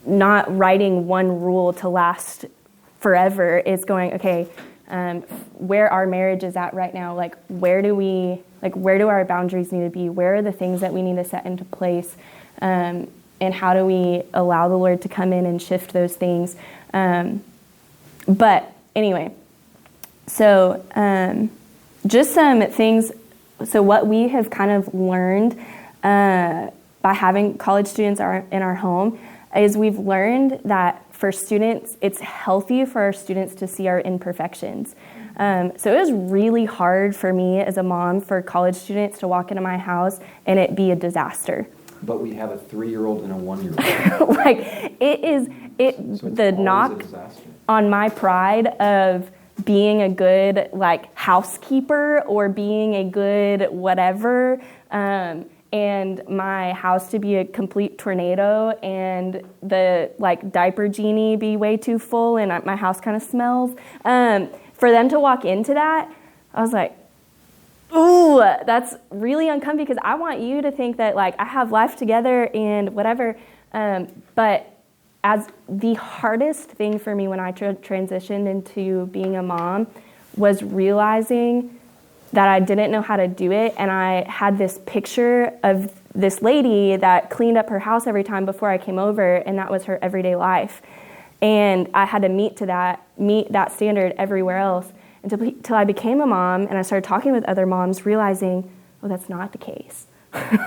not writing one rule to last forever. It's going, okay, where our marriage is at right now, like where do our boundaries need to be? Where are the things that we need to set into place? And how do we allow the Lord to come in and shift those things? But anyway, so just some things. So what we have kind of learned by having college students in our home is we've learned that for students, it's healthy for our students to see our imperfections. So it was really hard for me as a mom for college students to walk into my house and it be a disaster. But we have a 3-year-old and a 1-year-old. Like so the knock on my pride of being a good like housekeeper or being a good whatever, and my house to be a complete tornado and the like diaper genie be way too full and my house kind of smells. For them to walk into that, I was like, ooh, that's really uncomfortable because I want you to think that like I have life together and whatever. But as the hardest thing for me when I transitioned into being a mom was realizing that I didn't know how to do it. And I had this picture of this lady that cleaned up her house every time before I came over, and that was her everyday life. And I had to meet that standard everywhere else until I became a mom and I started talking with other moms, realizing, oh, that's not the case.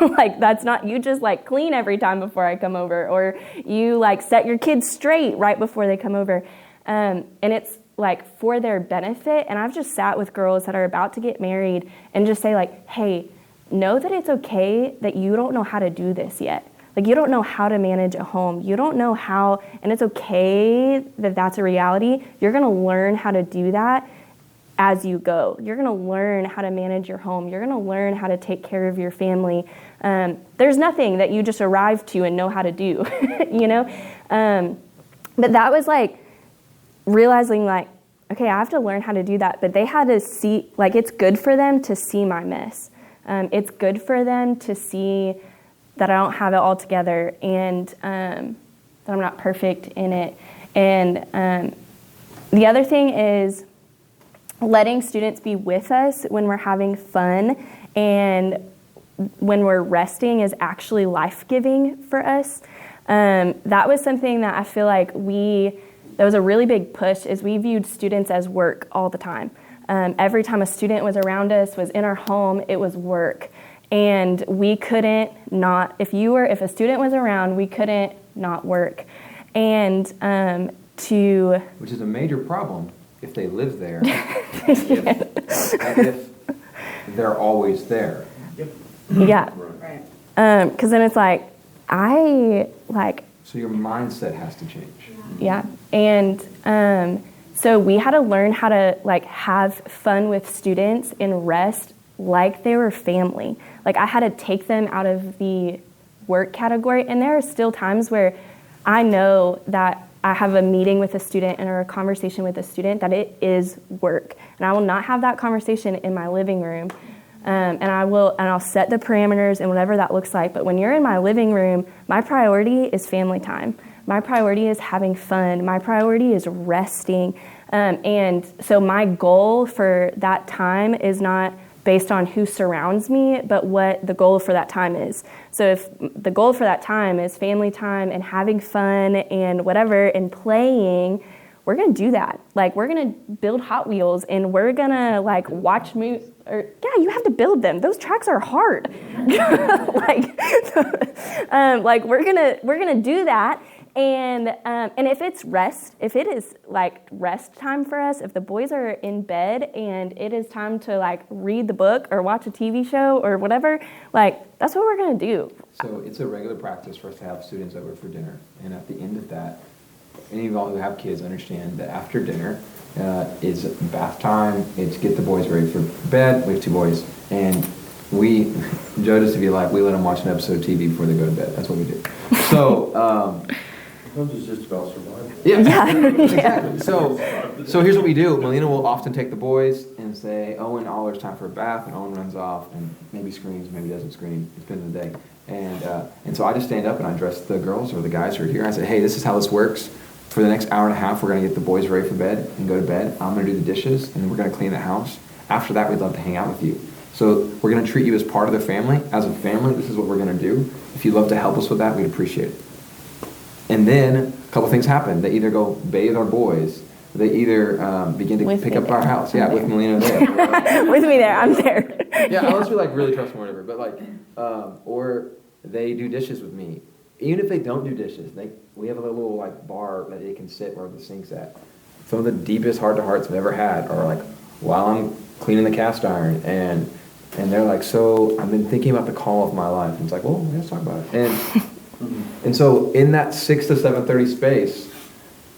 Like, that's not, you just like clean every time before I come over, or you like set your kids straight right before they come over. And it's like for their benefit. And I've just sat with girls that are about to get married and just say like, hey, know that it's okay that you don't know how to do this yet. Like, you don't know how to manage a home. You don't know how, and it's okay that that's a reality. You're going to learn how to do that as you go. You're going to learn how to manage your home. You're going to learn how to take care of your family. There's nothing that you just arrive to and know how to do, you know? But that was like realizing like, okay, I have to learn how to do that. But they had to see, like, it's good for them to see my mess. It's good for them to see that I don't have it all together and that I'm not perfect in it. And the other thing is letting students be with us when we're having fun and when we're resting is actually life-giving for us. That was something that I feel like that was a really big push, is we viewed students as work all the time. Every time a student was around us, was in our home, it was work. And we couldn't not, if a student was around, we couldn't not work. And which is a major problem if they live there, if they're always there. Yep. Yeah. Right. Because then it's like, so your mindset has to change. Yeah. And so we had to learn how to like have fun with students and rest like they were family. Like, I had to take them out of the work category. And there are still times where I know that I have a meeting with a student or a conversation with a student that it is work. And I will not have that conversation in my living room. And I'll set the parameters and whatever that looks like. But when you're in my living room, my priority is family time. My priority is having fun. My priority is resting. And so my goal for that time is not based on who surrounds me, but what the goal for that time is. So if the goal for that time is family time and having fun and whatever and playing, we're going to do that. Like, we're going to build Hot Wheels, and we're going to, like, watch movies. Or, yeah, you have to build them. Those tracks are hard. Like we're gonna do that. And if it's rest, if it is like rest time for us, if the boys are in bed and it is time to like read the book or watch a TV show or whatever, like that's what we're gonna do. So it's a regular practice for us to have students over for dinner, and at the end of that, any of y'all who have kids understand that after dinner is bath time. It's get the boys ready for bed. We have 2 boys, and Joe just to be like, we let them watch an episode of TV before they go to bed. That's what we do. So. Homes is just about survival. Yeah, exactly. So here's what we do. Meleena will often take the boys and say, Owen, it's time for a bath, and Owen runs off and maybe screams, maybe doesn't scream. It's been the day. And so I just stand up and I dress the girls or the guys who are here. I say, hey, this is how this works. For the next hour and a half, we're going to get the boys ready for bed and go to bed. I'm going to do the dishes, and then we're going to clean the house. After that, we'd love to hang out with you. So we're going to treat you as part of the family. As a family, this is what we're going to do. If you'd love to help us with that, we'd appreciate it. And then a couple things happen. They either go bathe our boys. They either begin to pick up our house. Yeah, with Meleena there. With me there. I'm there. Yeah, unless we like really trust them or whatever. But like, or they do dishes with me. Even if they don't do dishes, we have a little like bar that they can sit where the sink's at. Some of the deepest heart-to-hearts I've ever had are like, while I'm cleaning the cast iron, and they're like, so I've been thinking about the call of my life. And it's like, well, let's talk about it. And so in that 6 to 7:30 space,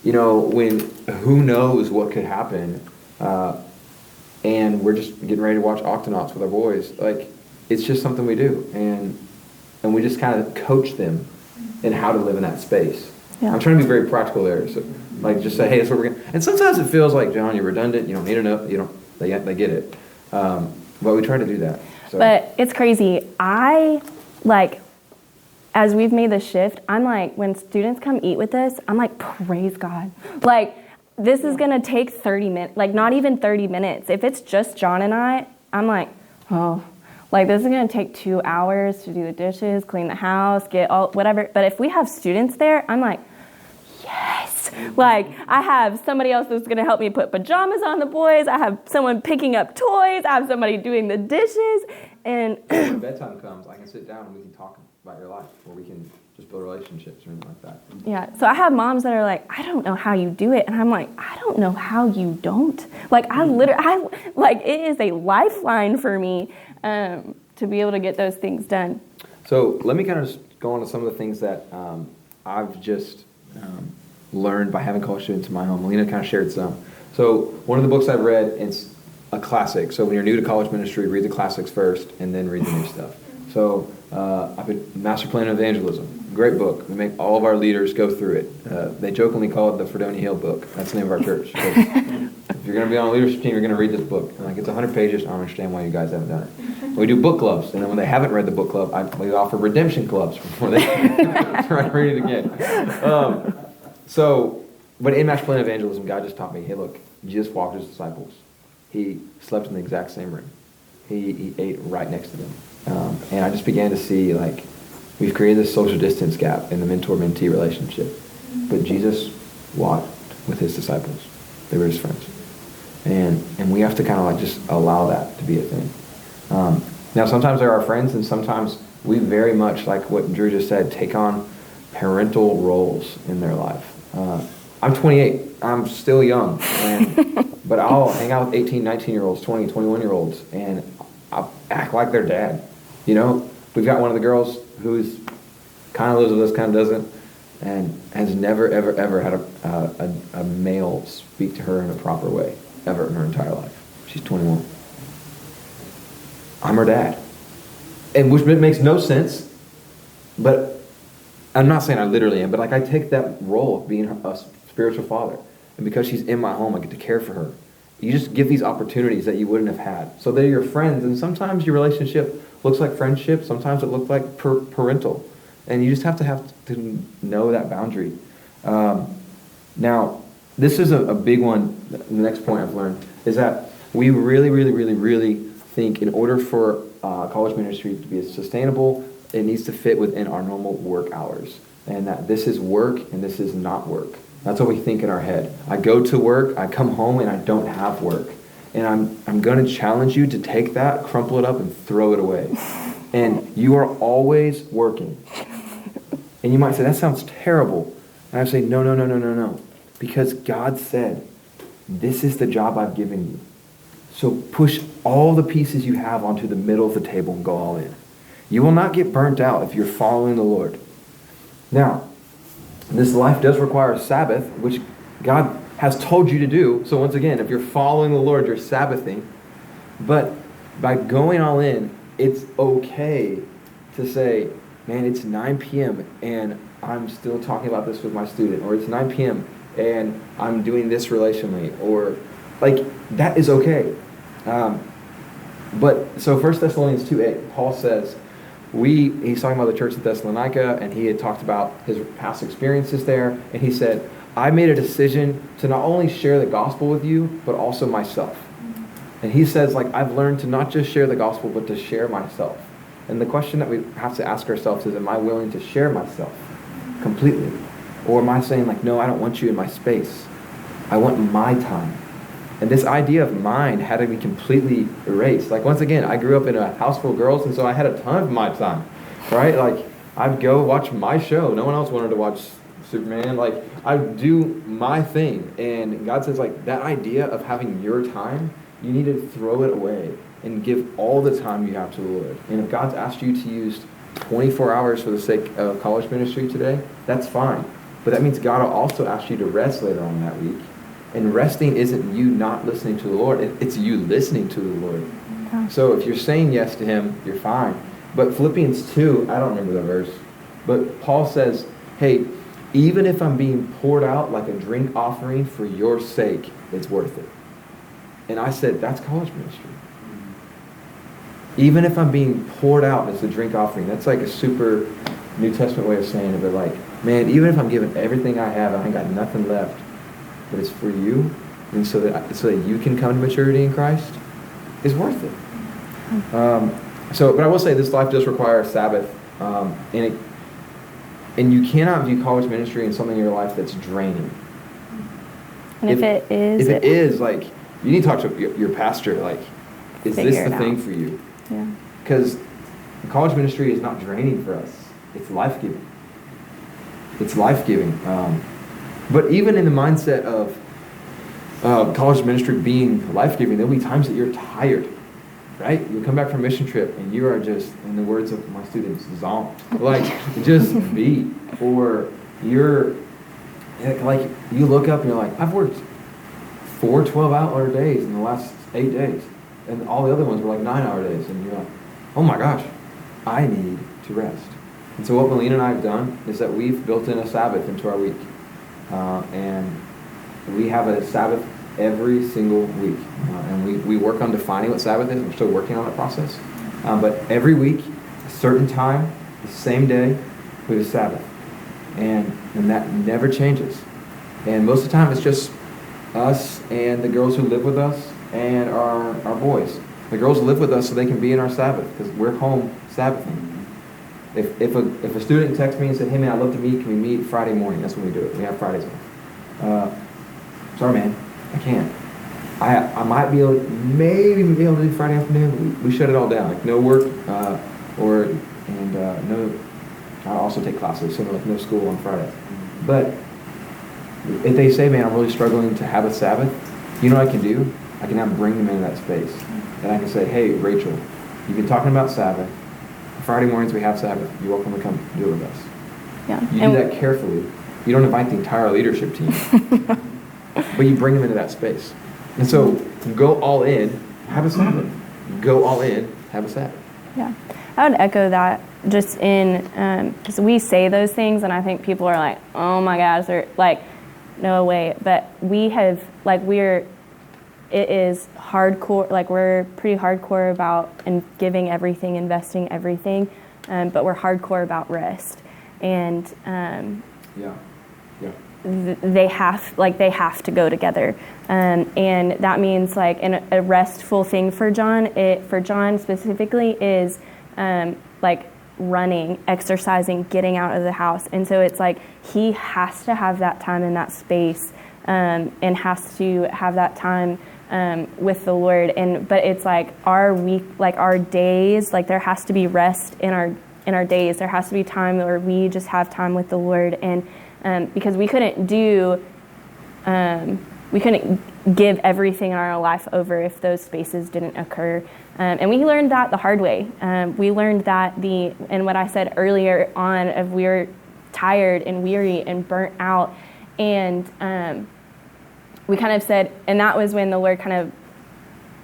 you know, when who knows what could happen, and we're just getting ready to watch Octonauts with our boys, like it's just something we do, and we just kind of coach them in how to live in that space. Yeah. I'm trying to be very practical there. So like just say, hey, that's what we're gonna. And sometimes it feels like, John, you're redundant. You don't need enough. You don't. They get it. But we try to do that. So. But it's crazy. As we've made the shift, I'm like, when students come eat with us, I'm like, praise God. Like, this is going to take 30 minutes, like not even 30 minutes. If it's just John and I'm like, oh, like this is going to take 2 hours to do the dishes, clean the house, get all, whatever. But if we have students there, I'm like, yes. Like, I have somebody else that's going to help me put pajamas on the boys. I have someone picking up toys. I have somebody doing the dishes. And when bedtime comes, I can sit down and we can talk about your life, or we can just build relationships or anything like that. Yeah, so I have moms that are like, I don't know how you do it, and I'm like, I don't know how you don't. Like, it is a lifeline for me to be able to get those things done. So let me kind of just go on to some of the things that I've just learned by having college students in my home. Meleena kind of shared some. So one of the books I've read, it's a classic. So when you're new to college ministry, read the classics first and then read the new stuff. So I've been Master Plan of Evangelism. Great book. We make all of our leaders go through it. They jokingly call it the Fredonia Hill book. That's the name of our church. If you're going to be on a leadership team, you're going to read this book. And like, it's 100 pages. I don't understand why you guys haven't done it. We do book clubs. And then when they haven't read the book club, we offer redemption clubs before they try to read it again. But in Master Plan of Evangelism, God just taught me, hey, look, Jesus walked his disciples. He slept in the exact same room. He ate right next to them. And I just began to see, like, we've created this social distance gap in the mentor-mentee relationship. But Jesus walked with his disciples. They were his friends. And we have to kind of like just allow that to be a thing. Now, sometimes they're our friends, and sometimes we very much, like what Drew just said, take on parental roles in their life. I'm 28. I'm still young. But I'll hang out with 18, 19-year-olds, 20, 21-year-olds, and I'll act like their dad. You know, we've got one of the girls who's kind of lives with us, kind of doesn't, and has never, ever, ever had a male speak to her in a proper way, ever in her entire life. She's 21. I'm her dad. And which makes no sense, but I'm not saying I literally am, but like I take that role of being a spiritual father. And because she's in my home, I get to care for her. You just give these opportunities that you wouldn't have had. So they're your friends, and sometimes your relationship looks like friendship, sometimes it looks like parental. And you just have to know that boundary. Now, this is a big one. The next point I've learned is that we really, really, really, really think in order for college ministry to be sustainable, it needs to fit within our normal work hours. And that this is work and this is not work. That's what we think in our head. I go to work, I come home, and I don't have work. And I'm going to challenge you to take that, crumple it up, and throw it away. And you are always working. And you might say, that sounds terrible. And I say, no. Because God said, this is the job I've given you. So push all the pieces you have onto the middle of the table and go all in. You will not get burnt out if you're following the Lord. Now, this life does require a Sabbath, which God has told you to do. So once again, if you're following the Lord, you're Sabbathing. But by going all in, it's okay to say, man, it's 9 p.m. and I'm still talking about this with my student. Or it's 9 p.m. and I'm doing this relationally. Or, like, that is okay. But, so 1 Thessalonians 2:8, Paul says, he's talking about the church of Thessalonica, and he had talked about his past experiences there, and he said, I made a decision to not only share the gospel with you, but also myself. And he says, like, I've learned to not just share the gospel, but to share myself. And the question that we have to ask ourselves is, am I willing to share myself completely? Or am I saying, like, no, I don't want you in my space. I want my time. And this idea of mine had to be completely erased. Like, once again, I grew up in a house full of girls, and so I had a ton of my time, right? Like, I'd go watch my show. No one else wanted to watch Superman. Like, I'd do my thing. And God says, like, that idea of having your time, you need to throw it away and give all the time you have to the Lord. And if God's asked you to use 24 hours for the sake of college ministry today, that's fine. But that means God will also ask you to rest later on that week. And resting isn't you not listening to the Lord. It's you listening to the Lord. Yeah. So if you're saying yes to him, you're fine. But Philippians 2, I don't remember the verse, but Paul says, hey, even if I'm being poured out like a drink offering for your sake, it's worth it. And I said, that's college ministry. Even if I'm being poured out as a drink offering, that's like a super New Testament way of saying it, but like, man, even if I'm giving everything I have, I ain't got nothing left, but it's for you, and so that you can come to maturity in Christ, is worth it. But I will say this life does require a Sabbath, and you cannot view college ministry in something in your life that's draining. And if it is, like, you need to talk to your pastor, like, is this the thing for you? Yeah. Because college ministry is not draining for us. It's life-giving. It's life-giving. But even in the mindset of college ministry being life-giving, there'll be times that you're tired, right? You'll come back from a mission trip and you are just, in the words of my students, zonked. Like, just beat. Or you're, like, you look up and you're like, I've worked 4 12-hour days in the last 8 days. And all the other ones were like 9-hour days. And you're like, oh my gosh, I need to rest. And so what Meleena and I have done is that we've built in a Sabbath into our week. And we have a Sabbath every single week. And we work on defining what Sabbath is. We're still working on that process. But every week, a certain time, the same day, we have a Sabbath. And that never changes. And most of the time, it's just us and the girls who live with us and our boys. The girls live with us so they can be in our Sabbath because we're home Sabbathing. If a student texts me and said, hey man, I'd love to meet, can we meet Friday morning? That's when we do it. We have Fridays off. Sorry man, I can't. I might maybe be able to do Friday afternoon. We shut it all down. Like no work, no, I also take classes, so like no school on Friday. But if they say, man, I'm really struggling to have a Sabbath, you know what I can do? I can now bring them into that space. And I can say, hey, Rachel, you've been talking about Sabbath. Friday mornings we have Sabbath. You're welcome to come do it with us. Yeah. You do that carefully. You don't invite the entire leadership team. But you bring them into that space. And so go all in, have a Sabbath. Go all in, have a Sabbath. Yeah. I would echo that just in, because we say those things and I think people are like, oh my gosh, they're like, no way. But we have, like, it is hardcore, like we're pretty hardcore about giving everything, investing everything, but we're hardcore about rest. And they have to go together. And that means like a restful thing for John specifically is like running, exercising, getting out of the house. And so it's like he has to have that time in that space, and has to have that time with the Lord. But it's like our week, like our days, like there has to be rest in our days. There has to be time where we just have time with the Lord. And because we couldn't give everything in our life over if those spaces didn't occur. And we learned that the hard way. We learned that and what I said earlier on, of we were tired and weary and burnt out. And we kind of said, and that was when the Lord kind of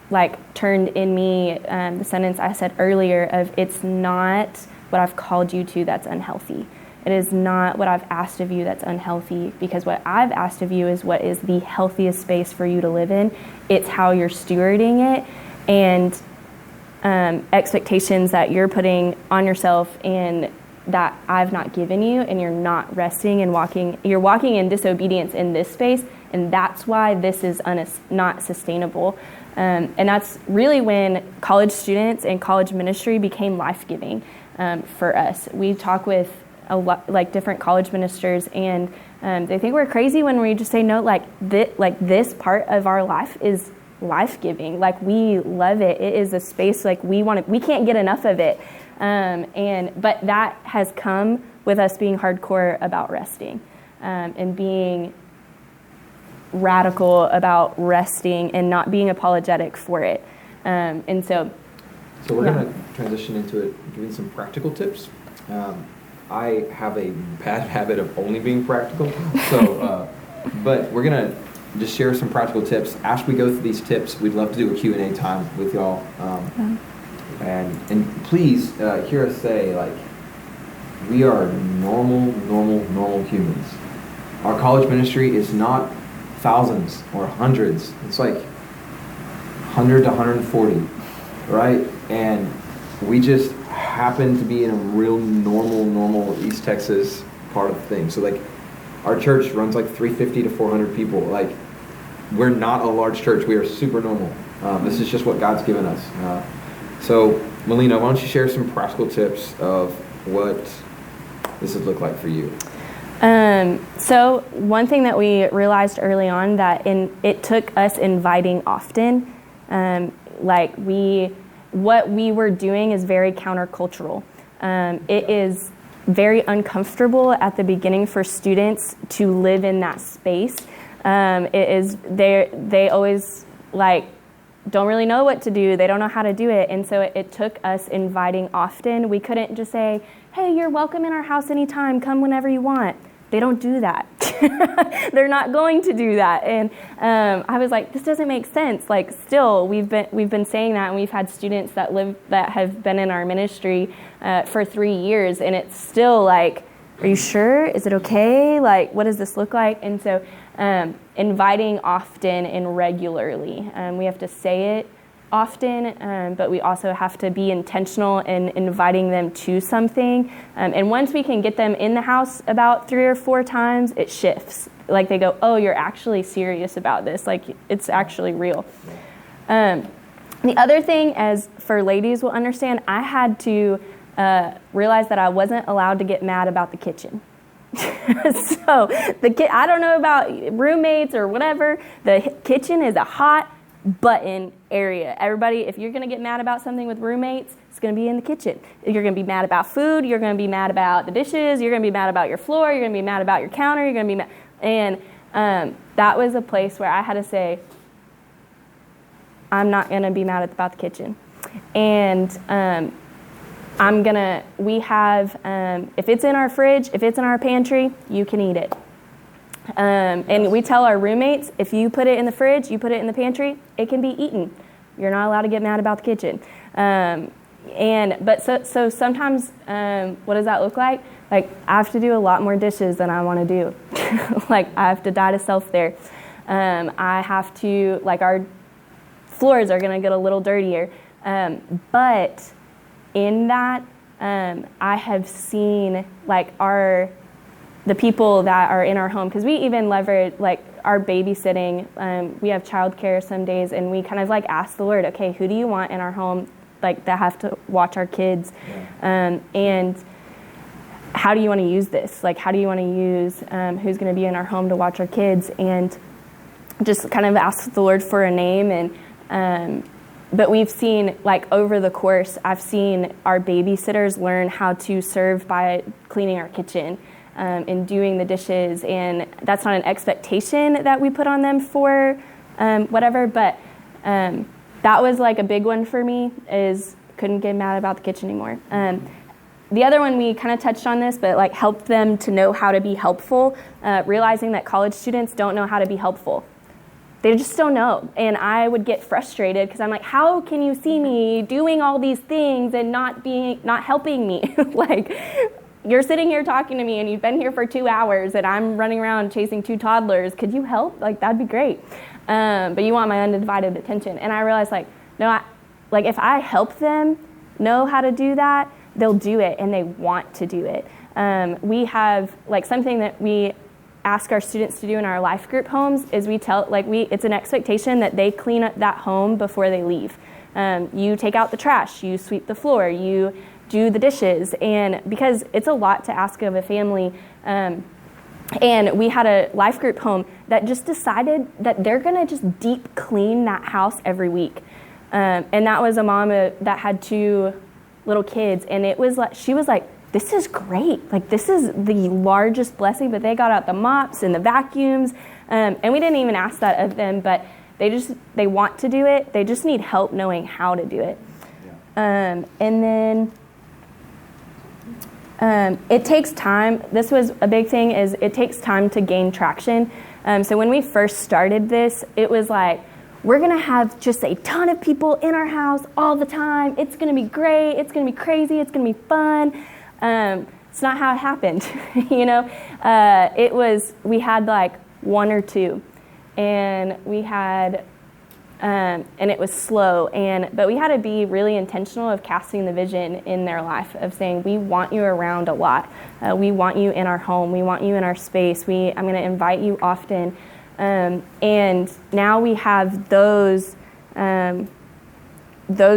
like turned in me the sentence I said earlier of, it's not what I've called you to that's unhealthy. It is not what I've asked of you that's unhealthy, because what I've asked of you is what is the healthiest space for you to live in. It's how you're stewarding it, and expectations that you're putting on yourself and that I've not given you, and you're not resting and you're walking in disobedience in this space, and that's why this is not sustainable. And that's really when college students and college ministry became life-giving for us. We talk with a lot, like different college ministers, and they think we're crazy when we just say no. Like this part of our life is life-giving. Like we love it. It is a space like we can't get enough of it. But that has come with us being hardcore about resting, and being radical about resting and not being apologetic for it. So we're going to transition into it, giving some practical tips. I have a bad habit of only being practical, but we're going to just share some practical tips. As we go through these tips, we'd love to do a Q&A time with y'all. And please hear us say, like, we are normal humans. Our college ministry is not thousands or hundreds. It's like 100 to 140, right? And we just happen to be in a real normal East Texas part of things. So like our church runs like 350 to 400 people. Like we're not a large church. We are super normal. This is just what God's given us. So Meleena, why don't you share some practical tips of what this would look like for you? So one thing that we realized early on that it took us inviting often. What we were doing is very countercultural. It is very uncomfortable at the beginning for students to live in that space. They always don't really know what to do. They don't know how to do it. And so it took us inviting often. We couldn't just say, hey, you're welcome in our house anytime. Come whenever you want. They don't do that. They're not going to do that. And I was like, this doesn't make sense. Like, still, we've been saying that, and we've had students that have been in our ministry for 3 years, and it's still like, are you sure? Is it okay? Like, what does this look like? And so inviting often and regularly. We have to say it often, but we also have to be intentional in inviting them to something. And once we can get them in the house about 3 or 4 times, it shifts. Like they go, oh, you're actually serious about this. Like it's actually real. The other thing, as for ladies will understand, I had to realize that I wasn't allowed to get mad about the kitchen. So I don't know about roommates or whatever. The kitchen is a hot button area. Everybody, if you're going to get mad about something with roommates, it's going to be in the kitchen. You're going to be mad about food. You're going to be mad about the dishes. You're going to be mad about your floor. You're going to be mad about your counter. You're going to be mad. And that was a place where I had to say, I'm not going to be mad about the kitchen. And we have, if it's in our fridge, if it's in our pantry, you can eat it. And we tell our roommates, if you put it in the fridge, you put it in the pantry, it can be eaten. You're not allowed to get mad about the kitchen. So sometimes, what does that look like? Like, I have to do a lot more dishes than I want to do. Like, I have to die to self there. I have to, our floors are going to get a little dirtier. But in that, I have seen, the people that are in our home, because we even leverage our babysitting. We have childcare some days, and we kind of ask the Lord, okay, who do you want in our home like that have to watch our kids. And how do you want to use this? Like, how do you want to use who's going to be in our home to watch our kids? And just kind of ask the Lord for a name. And but we've seen, like, over the course, I've seen our babysitters learn how to serve by cleaning our kitchen and doing the dishes. And that's not an expectation that we put on them for whatever, but that was like a big one for me, is couldn't get mad about the kitchen anymore. The other one, we kind of touched on this, but like help them to know how to be helpful, realizing that college students don't know how to be helpful. They just don't know. And I would get frustrated because I'm like, how can you see me doing all these things and not helping me? Like, you're sitting here talking to me and you've been here for 2 hours and I'm running around chasing 2 toddlers. Could you help? Like, that'd be great. But you want my undivided attention. And I realized, like, no, if I help them know how to do that, they'll do it and they want to do it. We have, like, something that we ask our students to do in our life group homes is it's an expectation that they clean up that home before they leave. You take out the trash, you sweep the floor, you do the dishes, and because it's a lot to ask of a family. And we had a life group home that just decided that they're gonna just deep clean that house every week. And that was a mom that had 2 little kids, and it was like, she was like, this is great. Like, this is the largest blessing, but they got out the mops and the vacuums. And we didn't even ask that of them, but they want to do it. They just need help knowing how to do it. Yeah. And then it takes time. This was a big thing, is it takes time to gain traction. So when we first started this, it was like, we're going to have just a ton of people in our house all the time. It's going to be great. It's going to be crazy. It's going to be fun. It's not how it happened. We had like 1 or 2, and we had, and it was slow. But we had to be really intentional of casting the vision in their life, of saying, we want you around a lot. We want you in our home. We want you in our space. I'm going to invite you often. And now we have those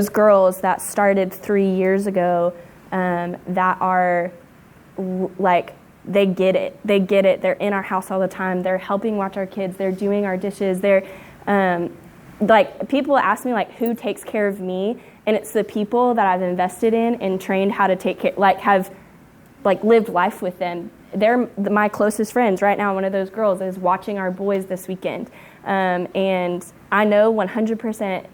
girls that started 3 years ago, that are like, they get it. They're in our house all the time. They're helping watch our kids. They're doing our dishes. They're, like, people ask me, like, who takes care of me? And it's the people that I've invested in and trained how to take care, like, have, like, lived life with them. They're my closest friends. Right now, one of those girls is watching our boys this weekend. And I know 100%,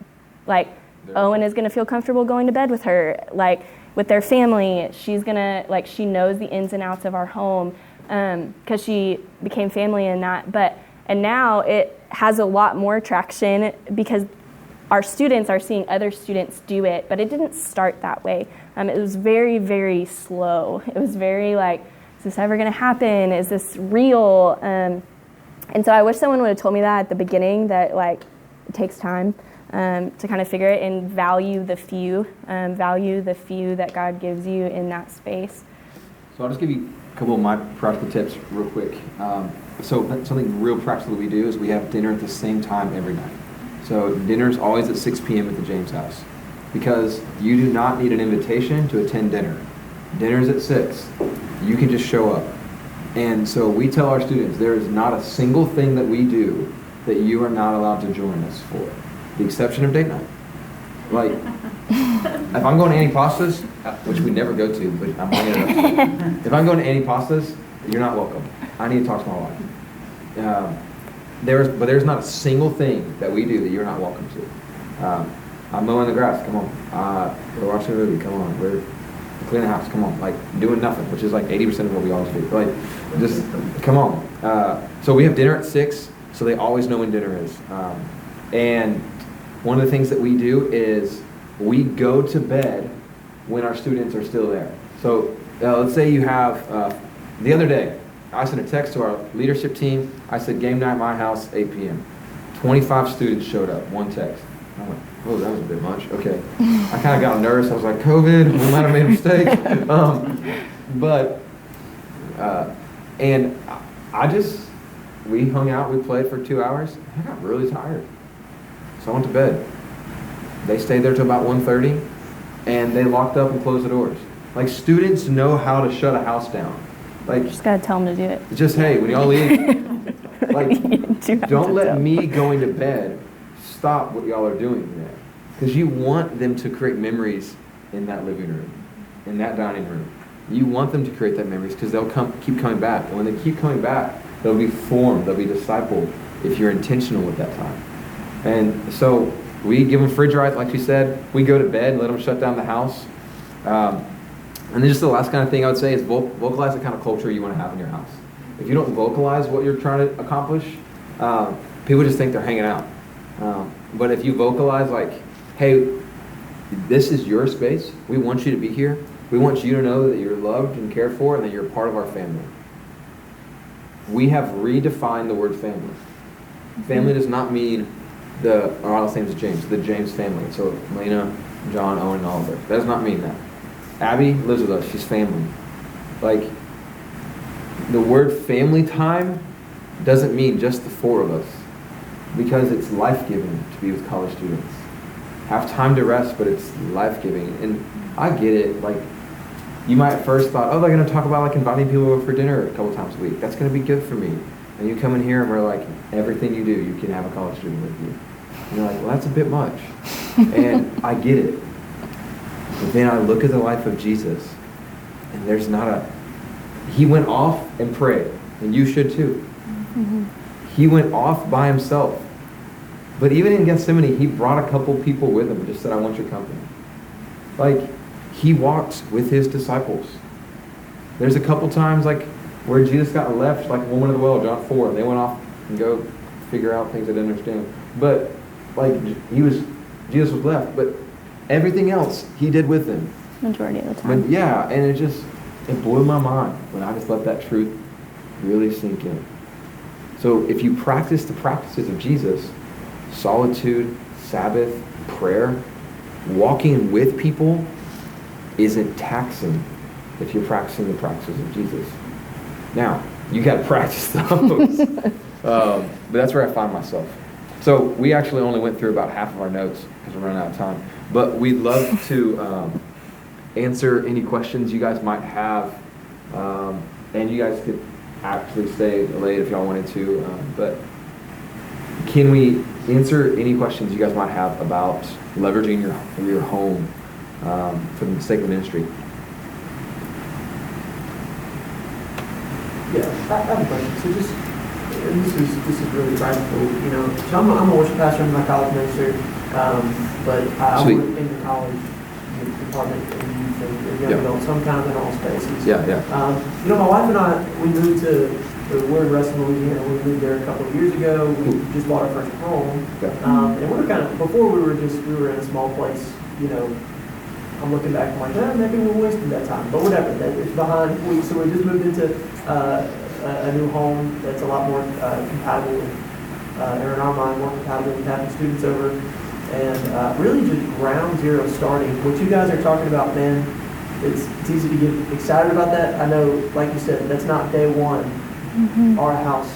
like, Owen is going to feel comfortable going to bed with her, like, with their family. She's going to, like, she knows the ins and outs of our home, because she became family in that. And now it has a lot more traction because our students are seeing other students do it, but it didn't start that way. It was very, very slow. It was very like, is this ever going to happen? Is this real? And so I wish someone would have told me that at the beginning, that, like, it takes time to kind of figure it, and value the few that God gives you in that space. So I'll just give you a couple of my practical tips real quick. So something real practical that we do is we have dinner at the same time every night. So dinner's always at 6 p.m. at the James house, because you do not need an invitation to attend dinner. Dinner's at 6. You can just show up. And so we tell our students, there is not a single thing that we do that you are not allowed to join us for, the exception of date night. Like, if I'm going to Annie Pasta's, which we never go to, but I'm bringing it up. If I'm going to Annie Pasta's, you're not welcome. I need to talk to my wife. There's not a single thing that we do that you're not welcome to. I'm mowing the grass. Come on. We're watching a movie. Come on. We're cleaning the house. Come on. Like, doing nothing, which is like 80% of what we always do. Like, just come on. So we have dinner at 6, so they always know when dinner is. And one of the things that we do is we go to bed when our students are still there. So let's say you have, the other day, I sent a text to our leadership team. I said, game night at my house, 8 p.m. 25 students showed up, one text. I went, oh, that was a bit much. Okay. I kind of got nervous. I was like, COVID, we might have made a mistake. And we hung out, we played for 2 hours. I got really tired. So I went to bed. They stayed there till about 1:30. and they locked up and closed the doors. Like, students know how to shut a house down. Like, Just gotta tell them to do it. just, hey, when y'all leave, like, You do have don't to let tell. me going to bed stop what y'all are doing there. Because you want them to create memories in that living room, in that dining room. You want them to create that memories because they'll keep coming back. And when they keep coming back, they'll be formed, they'll be discipled if you're intentional with that time. And so we give them fridge rights, like you said. We go to bed and let them shut down the house. And then just the last kind of thing I would say is vocalize the kind of culture you want to have in your house. If you don't vocalize what you're trying to accomplish, people just think they're hanging out. But if you vocalize like, hey, this is your space. We want you to be here. We want you to know that you're loved and cared for and that you're a part of our family. We have redefined the word family. Family does not mean our last name is James, the James family. So Meleena, John, Owen, and Oliver. That does not mean that. Abby lives with us. She's family. Like, the word family time doesn't mean just the four of us, because it's life-giving to be with college students. Have time to rest, but it's life-giving. And I get it. Like, you might first thought, oh, they're going to talk about like inviting people over for dinner a couple times a week. That's going to be good for me. And you come in here and we're like, everything you do, you can have a college student with you. And you're like, well, that's a bit much. And I get it. But then I look at the life of Jesus, and there's not he went off and prayed, and you should too. Mm-hmm. He went off by himself. But even in Gethsemane, he brought a couple people with him and just said, I want your company. Like, he walked with his disciples. There's a couple times like where Jesus got left, like woman of the well, John 4, and they went off and go figure out things they didn't understand. But like Jesus was left, but everything else he did with them. Majority of the time. But yeah, and it blew my mind when I just let that truth really sink in. So if you practice the practices of Jesus, solitude, Sabbath, prayer, walking with people isn't taxing if you're practicing the practices of Jesus. Now, you got to practice those. But that's where I find myself. So we actually only went through about half of our notes because we're running out of time. But we'd love to answer any questions you guys might have. And you guys could actually stay late if y'all wanted to. But can we answer any questions you guys might have about leveraging your home for the sake of ministry? Yeah, I have a question. So just, and this is really practical, you know. So I'm a worship pastor in my college ministry, but I work in the college department and youth and young adults, some kind of in all spaces. Yeah, yeah. You know, my wife and I, we moved to we're in Ruston, Louisiana. We moved there a couple of years ago. We just bought our first home, and we were kind of before we were in a small place, you know. I'm looking back, I'm like, maybe we wasted that time, but whatever. It's behind. So we just moved into a new home that's a lot more compatible with, or in our mind, more compatible with having students over, and really just ground zero starting. What you guys are talking about, man, it's easy to get excited about that. I know, like you said, that's not day one. Mm-hmm. Our house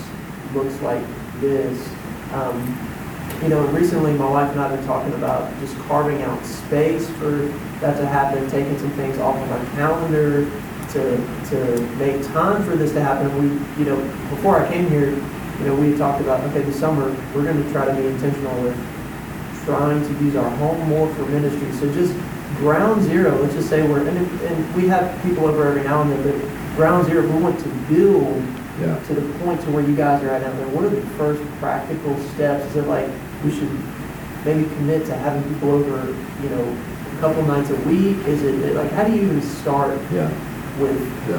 looks like this. You know, recently my wife and I have been talking about just carving out space for that to happen, taking some things off of our calendar to make time for this to happen. We, you know, before I came here, you know, we talked about, okay, this summer we're going to try to be intentional with trying to use our home more for ministry. So just ground zero, let's just say and we have people over every now and then, but ground zero, we want to build to the point to where you guys are at now. What are the first practical steps? Is it like we should maybe commit to having people over, you know, a couple nights a week? Is it like, how do you even start with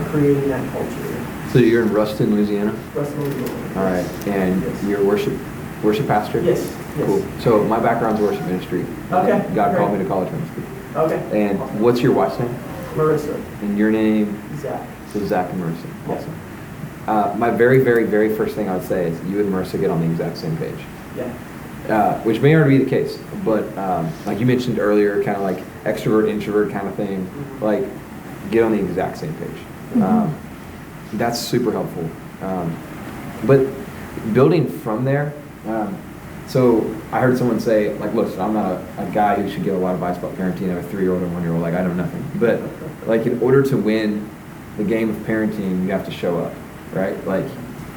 creating that culture? So you're in Ruston, Louisiana? Ruston, Louisiana. All right, and you're a worship pastor? Yes. Cool. So my background's worship ministry. Okay. God called me to college ministry. Okay. And what's your wife's name? Marissa. And your name? Zach. So Zach and Marissa. Awesome. My very, very, very first thing I would say is you and Marissa get on the exact same page. Yeah. Which may already be the case, but like you mentioned earlier, kind of like extrovert, introvert kind of thing, like get on the exact same page. That's super helpful. But building from there, So I heard someone say, like, listen, I'm not a guy who should give a lot of advice about parenting. I have a 3-year-old and 1-year-old. Like, I know nothing. But, like, in order to win the game of parenting, you have to show up, right? Like,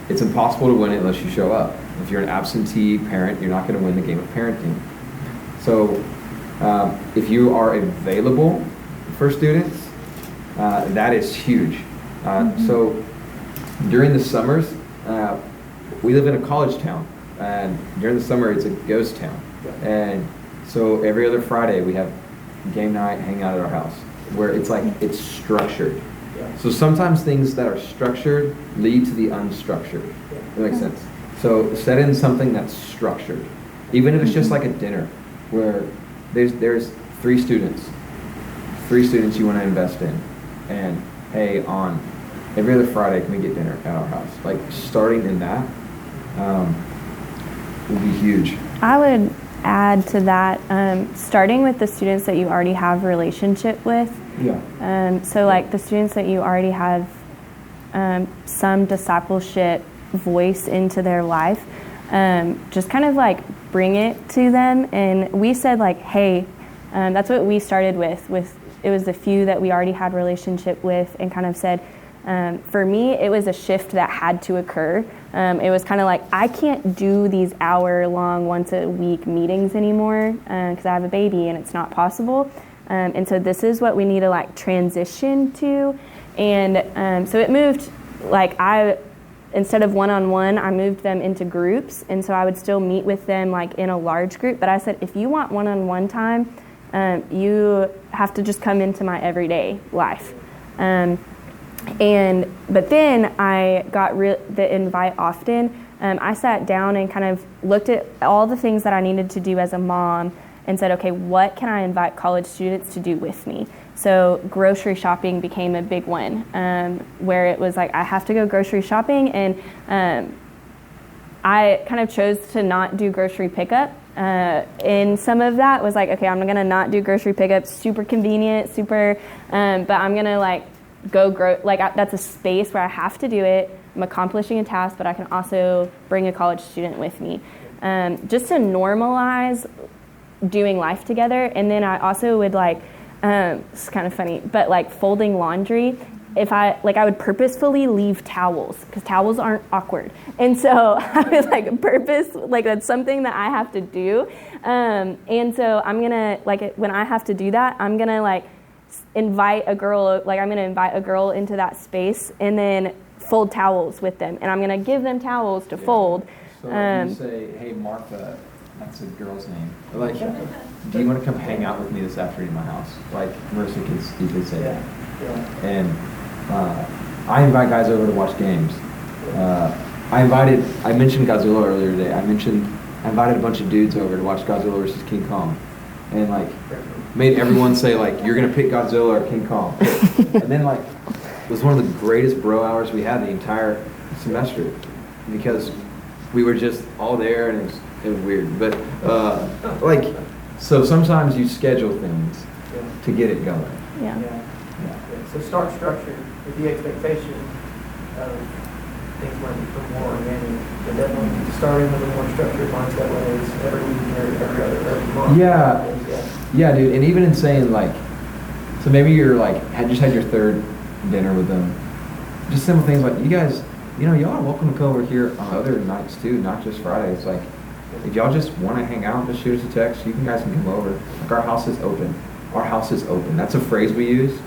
it's impossible to win it unless you show up. If you're an absentee parent, you're not going to win the game of parenting. So if you are available for students, that is huge. So during the summers, we live in a college town, and during the summer it's a ghost town. And so every other Friday we have game night, hang out at our house, where it's like, it's structured. So sometimes things that are structured lead to the unstructured. That makes sense. So set in something that's structured, even if it's just like a dinner where there's 3 students you want to invest in, and hey, on every other Friday can we get dinner at our house? Like, starting in that would be huge. I would add to that, starting with the students that you already have a relationship with. Yeah. So like the students that you already have some discipleship voice into their life, just kind of like bring it to them. And we said like, hey, that's what we started with it was the few that we already had relationship with, and kind of said, for me, it was a shift that had to occur. It was kind of like, I can't do these hour-long, once-a-week meetings anymore because I have a baby and it's not possible. And so this is what we need to like transition to. And so it moved, like instead of one-on-one, I moved them into groups. And so I would still meet with them like in a large group. But I said, if you want one-on-one time, you have to just come into my everyday life. But then I got the invite often. I sat down and kind of looked at all the things that I needed to do as a mom and said, okay, what can I invite college students to do with me? So grocery shopping became a big one, where it was like, I have to go grocery shopping. And I kind of chose to not do grocery pickup. And some of that was like, okay, I'm going to not do grocery pickup, super convenient, but I'm going to like that's a space where I have to do it. I'm accomplishing a task, but I can also bring a college student with me. Just to normalize doing life together. And then I also would like, it's kind of funny, but like folding laundry, I would purposefully leave towels because towels aren't awkward. And so I was like that's something that I have to do. And so I'm going to when I have to do that, I'm going to invite a girl into that space and then fold towels with them. And I'm going to give them towels to fold. So you say, hey, Martha, that's a girl's name. Like, do you want to come hang out with me this afternoon in my house? Like, Marissa can easily say that. Yeah. And I invite guys over to watch games. I mentioned Godzilla earlier today. I invited a bunch of dudes over to watch Godzilla versus King Kong. And made everyone say you're going to pick Godzilla or King Kong. And then it was one of the greatest bro hours we had the entire semester, because we were just all there, and it was weird. But so sometimes you schedule things to get it going. Yeah. So start structured with the expectation of things might become more organic, but definitely starting with a more structured mindset, whether it's every week or every month. Yeah, dude. And even in saying so maybe you're just had your 3rd dinner with them. Just simple things like, you guys, y'all are welcome to come over here on other nights too, not just Fridays. If y'all just want to hang out, just shoot us a text. You guys can come over. Our house is open. Our house is open. That's a phrase we use.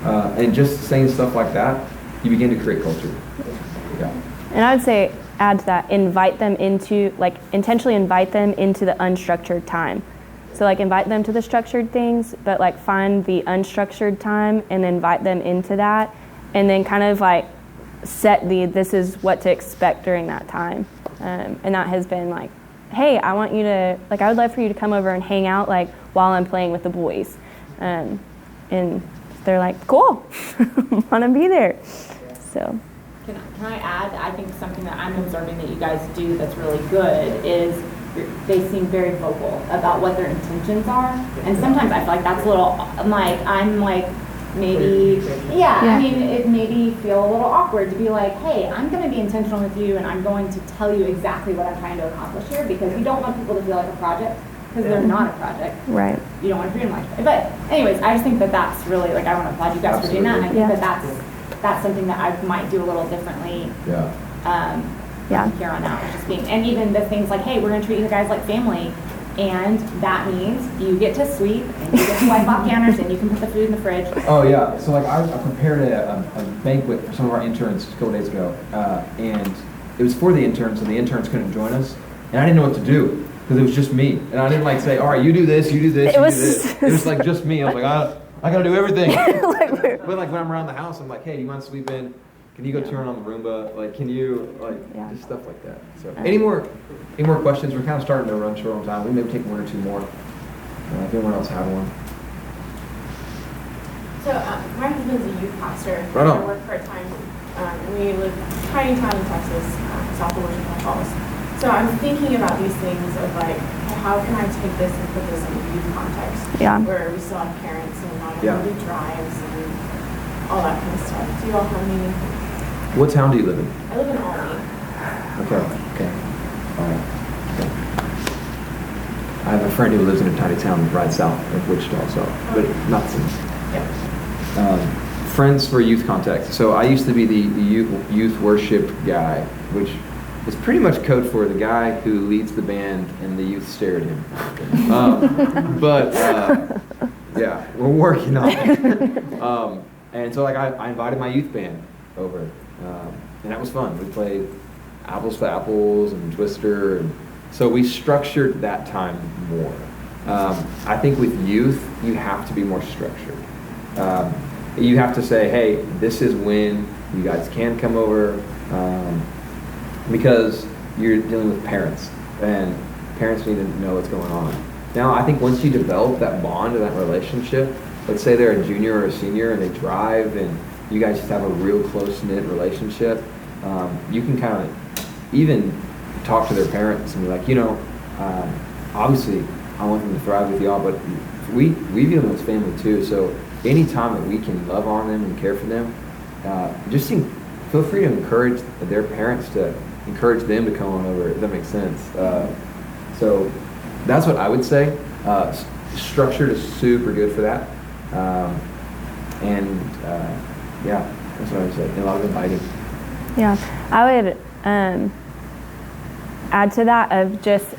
And just saying stuff like that, you begin to create culture. Yeah. And I would say, add to that, intentionally invite them into the unstructured time. So invite them to the structured things, but find the unstructured time and invite them into that. And then kind of set this is what to expect during that time. And that has been hey, I want you to, I would love for you to come over and hang out while I'm playing with the boys. And they're cool, want to be there. So. Can I add, I think something that I'm observing that you guys do that's really good is they seem very vocal about what their intentions are. And sometimes I feel that's a little, maybe, Yeah. I mean, it maybe feel a little awkward to be like, hey, I'm going to be intentional with you and I'm going to tell you exactly what I'm trying to accomplish here, because you don't want people to feel like a project, because they're not a project. Right. You don't want to treat them like it. But anyways, I just think that that's really, like, I want to applaud you guys for doing that. And I think that that's something that I might do a little differently. From here on out, just being, and even the things like, hey, we're going to treat you guys like family. And that means you get to sweep and you get to wipe off counters and you can put the food in the fridge. Oh yeah, so like I prepared a banquet for some of our interns a couple days ago, and it was for the interns, and the interns couldn't join us, and I didn't know what to do because it was just me, and I didn't like say, all right, you do this, you do this, you do this. It was like just me. I was like, I gotta do everything. But like when I'm around the house, I'm like, hey, do you mind sweeping? Can you go turn on the Roomba? Like, can you, just stuff like that. So, any more questions? We're kind of starting to run short on time. We maybe take one or two more. If anyone else had one. So, my husband's a youth pastor. Right on. I work part-time, and we live tiny town in Texas, south of Wichita Falls. So I'm thinking about these things of like, how can I take this and put this in a youth context? Where we still have parents and not everybody drives and all that kind of stuff. Do you all have any? What town do you live in? I live in Albany. Okay. All right. Okay. I have a friend who lives in a tiny town right south of Wichita, but not the same. Friends for youth context. So I used to be the youth worship guy, which is pretty much code for the guy who leads the band and the youth stare at him. Yeah, we're working on it. And so like I invited my youth band over, and that was fun. We played Apples to Apples and Twister, and so we structured that time more. I think with youth, you have to be more structured. You have to say, hey, this is when you guys can come over, because you're dealing with parents, and parents need to know what's going on. Now, I think once you develop that bond and that relationship, let's say they're a junior or a senior and they drive and you guys just have a real close-knit relationship, you can kind of even talk to their parents and be like, obviously I want them to thrive with y'all, but we view them as family too, so any time that we can love on them and care for them, feel free to encourage their parents to encourage them to come on over, if that makes sense. So that's what I would say. Structured is super good for that. That's what I would say. And a lot of inviting. Yeah, I would add to that of just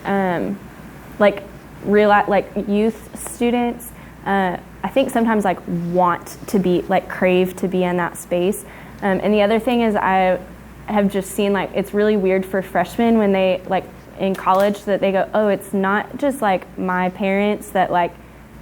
youth students. I think sometimes want to be crave to be in that space. And the other thing is I have just seen it's really weird for freshmen when they in college that they go, oh, it's not just my parents that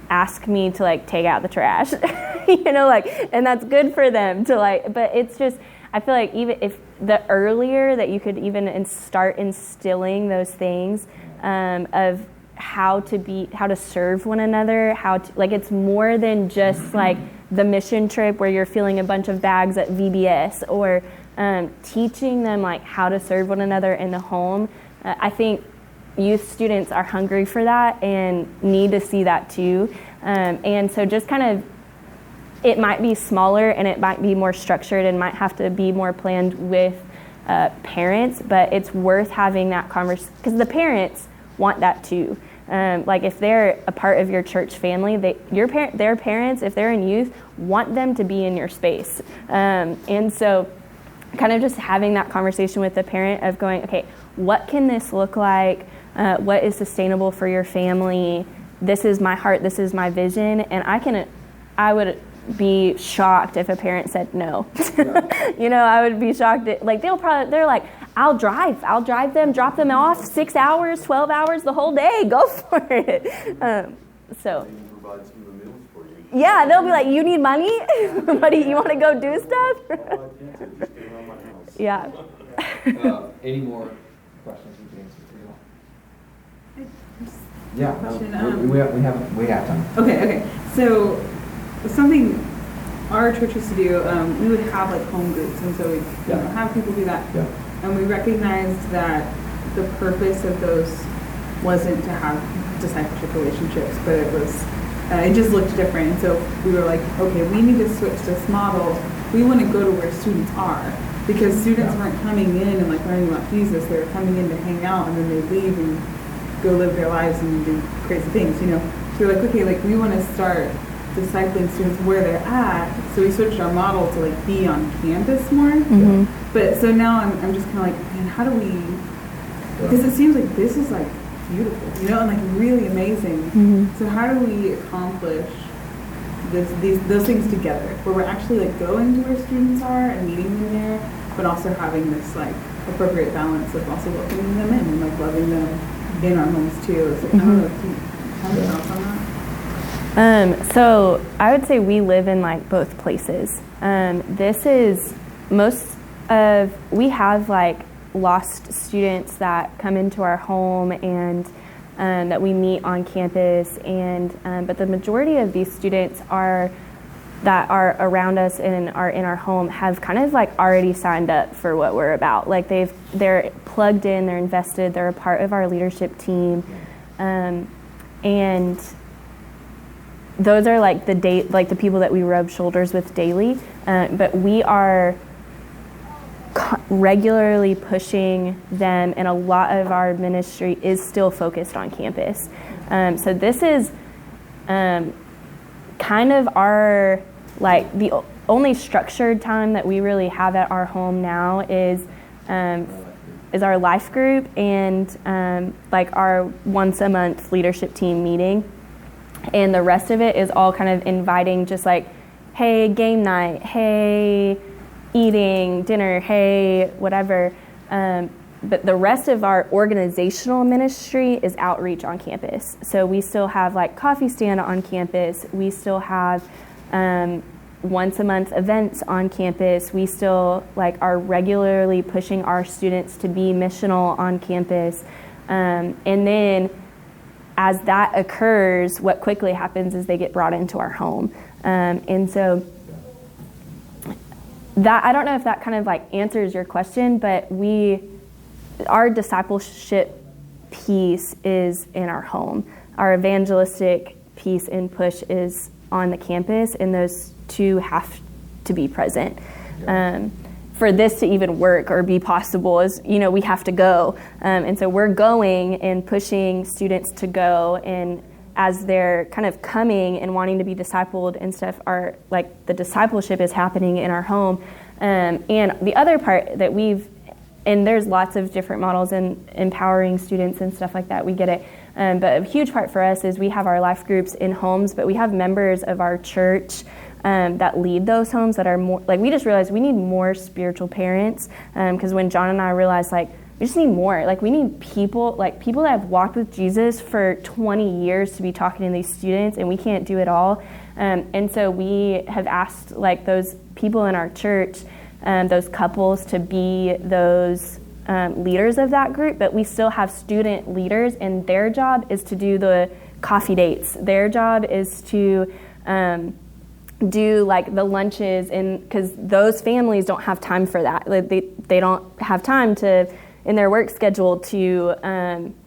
ask me to take out the trash, and that's good for them to but it's just, I feel like even if the earlier that you could even start instilling those things of how to serve one another, how to it's more than just the mission trip where you're filling a bunch of bags at VBS, or teaching them how to serve one another in the home. I think youth students are hungry for that and need to see that too. And so just kind of, it might be smaller and it might be more structured and might have to be more planned with parents, but it's worth having that conversation because the parents want that too. If they're a part of your church family, their parents, if they're in youth, want them to be in your space. And so kind of just having that conversation with the parent of going, okay, what can this look like? What is sustainable for your family? This is my heart, this is my vision. And I would be shocked if a parent said no. I would be shocked. They're like, I'll drive them, drop them off 6 hours, 12 hours, the whole day, go for it. Yeah, they'll be like, you need money? You want to go do stuff? Yeah. Any more questions we can answer for you all? Yeah, we have time. Okay. So something our church used to do, we would have home groups, and so we'd have people do that. Yeah. And we recognized that the purpose of those wasn't to have discipleship relationships, but it was it just looked different. And so we were like, okay, we need to switch this model. We want to go to where students are, because students weren't coming in and like learning about Jesus. They were coming in to hang out, and then they leave and go live their lives and do crazy things, you know. So we're like, okay, like we want to start discipling students where they're at. So we switched our model to like be on campus more. But so now I'm just kind of like, man, how do we, because it seems like this is like beautiful, you know, and like really amazing. So how do we accomplish those things together, where we're actually like going to where students are and meeting them there, but also having this like appropriate balance of also welcoming them in and like loving them in our homes too. So I don't know, do you have any thoughts on that? So I would say we live in like both places. This is we have like lost students that come into our home and that we meet on campus, and but the majority of these students that are around us and are in our home have kind of like already signed up for what we're about. Like they're plugged in, they're invested, they're a part of our leadership team, and those are like the people that we rub shoulders with daily. But we are regularly pushing them, and a lot of our ministry is still focused on campus. So this is kind of our, like, the only structured time that we really have at our home now is our life group and like our once a month leadership team meeting. And the rest of it is all kind of inviting, just like, hey, game night, hey, eating dinner, hey, whatever. But the rest of our organizational ministry is outreach on campus. So we still have like coffee stand on campus. We still have once a month events on campus. We still like are regularly pushing our students to be missional on campus. And then as that occurs, what quickly happens is they get brought into our home. And so that, I don't know if that kind of like answers your question, but our discipleship piece is in our home. Our evangelistic piece and push is on the campus, and those two have to be present. For this to even work or be possible is, we have to go. And so we're going and pushing students to go, and as they're kind of coming and wanting to be discipled and stuff, the discipleship is happening in our home. And the other part that and there's lots of different models in empowering students and stuff like that, we get it. But a huge part for us is we have our life groups in homes, but we have members of our church that lead those homes that are more, like, we just realized we need more spiritual parents, because when John and I realized, like, we just need more. Like, we need people that have walked with Jesus for 20 years to be talking to these students, and we can't do it all. And so we have asked, like, those people in our church, those couples, to be those leaders of that group, but we still have student leaders, and their job is to do the coffee dates. Their job is to do like the lunches, and because those families don't have time for that. Like, they don't have time in their work schedule to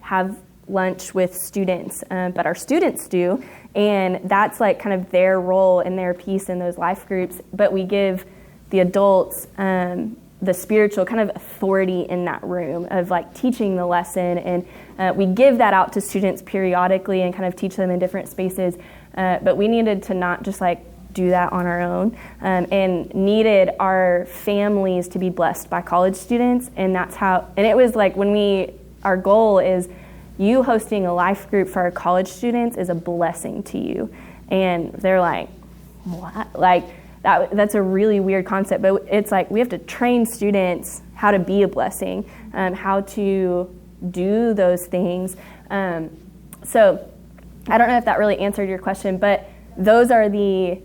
have lunch with students, but our students do, and that's like kind of their role and their piece in those life groups. But we give the adults the spiritual kind of authority in that room of like teaching the lesson, and we give that out to students periodically and kind of teach them in different spaces. But we needed to not just like do that on our own, and needed our families to be blessed by college students, and that's how. And it was like our goal is, you hosting a life group for our college students is a blessing to you, and they're like, what? Like, that's a really weird concept, but it's like we have to train students how to be a blessing, how to do those things. So I don't know if that really answered your question, but those are the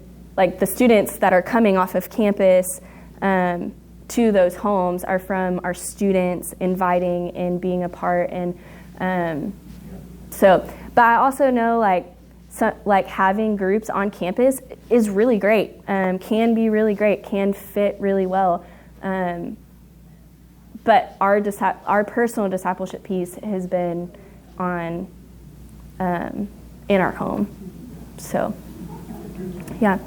students that are coming off of campus to those homes are from our students inviting and being a part. And but I also know like having groups on campus is really great, can be really great, can fit really well. But our personal discipleship piece has been in our home. So, yeah.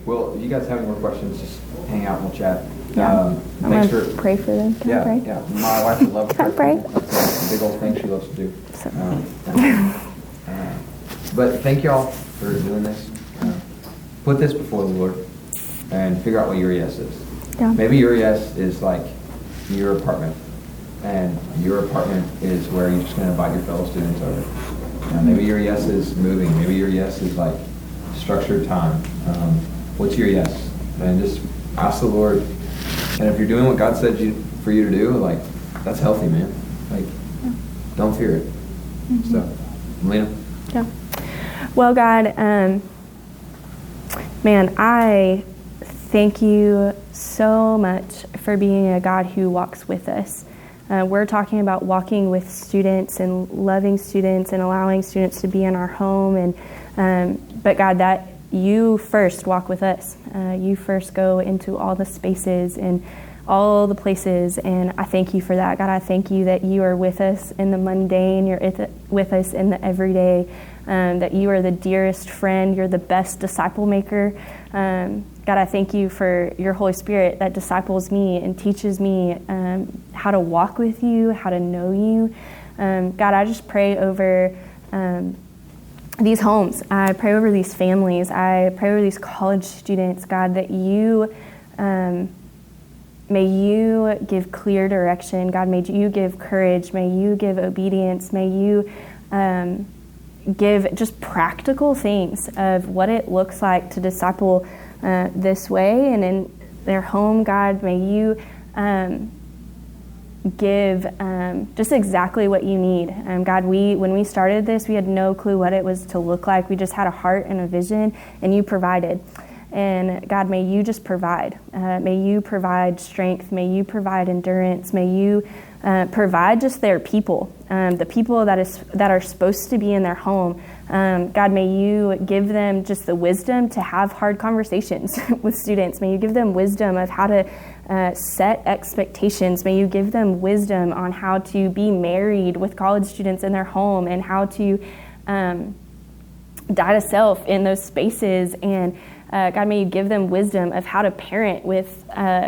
Well, if you guys have any more questions, just hang out and we'll chat. Yeah. I'm Thanks going for to pray for them. Can I pray? Yeah. My wife would love to Can I pray. pray? That's a big old thing she loves to do. So. But thank y'all for doing this. Put this before the Lord and figure out what your yes is. Yeah. Maybe your yes is like your apartment, and your apartment is where you're just going to invite your fellow students over. Maybe your yes is moving. Maybe your yes is like structured time. What's your yes? And just ask the Lord. And if you're doing what God said for you to do, like, that's healthy, man. Like, don't fear it. So, Meleena? Yeah. Well, God, man, I thank you so much for being a God who walks with us. We're talking about walking with students and loving students and allowing students to be in our home. But God, that you first walk with us. You first go into all the spaces and all the places, and I thank you for that. God, I thank you that you are with us in the mundane, you're with us in the everyday, that you are the dearest friend, you're the best disciple maker. God, I thank you for your Holy Spirit that disciples me and teaches me how to walk with you, how to know you. God, I just pray over these homes. I pray over these families. I pray over these college students, God, that you, may you give clear direction. God, may you give courage. May you give obedience. May you give just practical things of what it looks like to disciple this way and in their home. God, may you give just exactly what you need. God, when we started this, we had no clue what it was to look like. We just had a heart and a vision, and you provided. And God, may you just provide. May you provide strength. May you provide endurance. May you provide just their people, the people that are supposed to be in their home. God, may you give them just the wisdom to have hard conversations with students. May you give them wisdom of how to set expectations. May you give them wisdom on how to be married with college students in their home and how to die to self in those spaces. And God, may you give them wisdom of how to parent with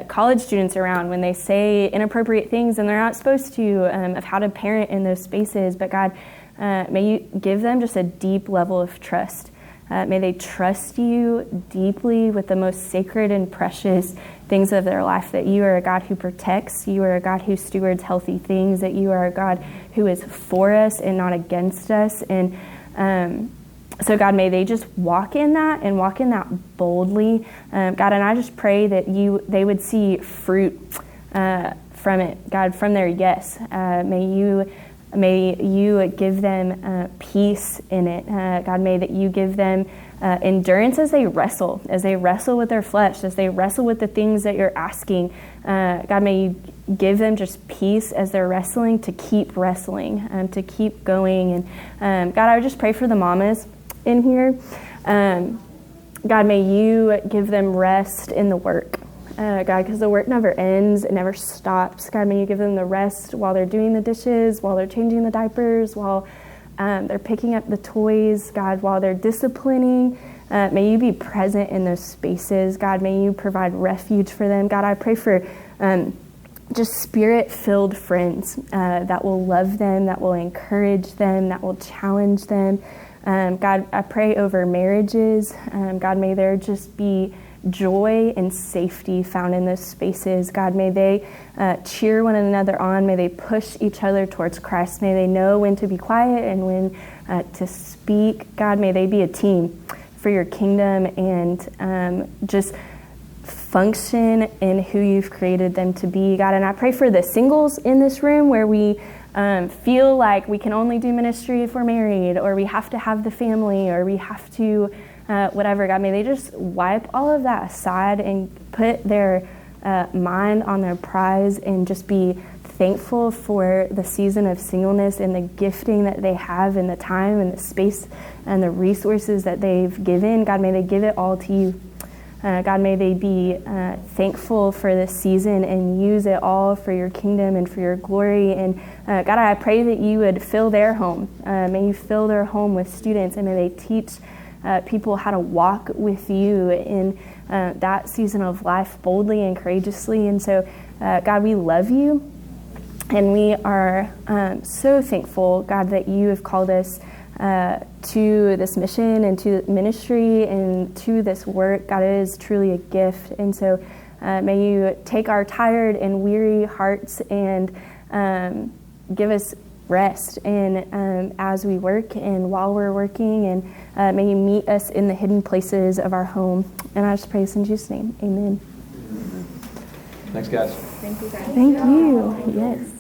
college students around when they say inappropriate things and they're not supposed to, of how to parent in those spaces. But God, may you give them just a deep level of trust. May they trust you deeply with the most sacred and precious things of their life, that you are a God who protects, you are a God who stewards healthy things, that you are a God who is for us and not against us. And so God, may they just walk in that and walk in that boldly. God, and I just pray that they would see fruit from it, God, from their yes. May you give them peace in it. God, may that you give them endurance as they wrestle with their flesh, as they wrestle with the things that you're asking. God, may you give them just peace as they're wrestling, to keep wrestling, to keep going. And God, I would just pray for the mamas in here. God, may you give them rest in the work. God, because the work never ends, it never stops. God, may you give them the rest while they're doing the dishes, while they're changing the diapers, while they're picking up the toys. God, while they're disciplining, may you be present in those spaces. God, may you provide refuge for them. God, I pray for just spirit-filled friends that will love them, that will encourage them, that will challenge them. God, I pray over marriages. God, may there just be joy and safety found in those spaces. God, may they cheer one another on. May they push each other towards Christ. May they know when to be quiet and when to speak. God, may they be a team for your kingdom and just function in who you've created them to be. God, and I pray for the singles in this room where we feel like we can only do ministry if we're married, or we have to have the family, or we have to whatever. God, may they just wipe all of that aside and put their mind on their prize and just be thankful for the season of singleness and the gifting that they have and the time and the space and the resources that they've given. God, may they give it all to you. God, may they be thankful for this season and use it all for your kingdom and for your glory. And God, I pray that you would fill their home. May you fill their home with students, and may they teach people how to walk with you in that season of life boldly and courageously. And so, God, we love you. And we are so thankful, God, that you have called us to this mission and to ministry and to this work. God, it is truly a gift. And so may you take our tired and weary hearts and give us rest and as we work and while we're working. And may you meet us in the hidden places of our home. And I just pray this in Jesus' name. Amen. Thanks, guys. Thank you, guys. Thank you. Yes.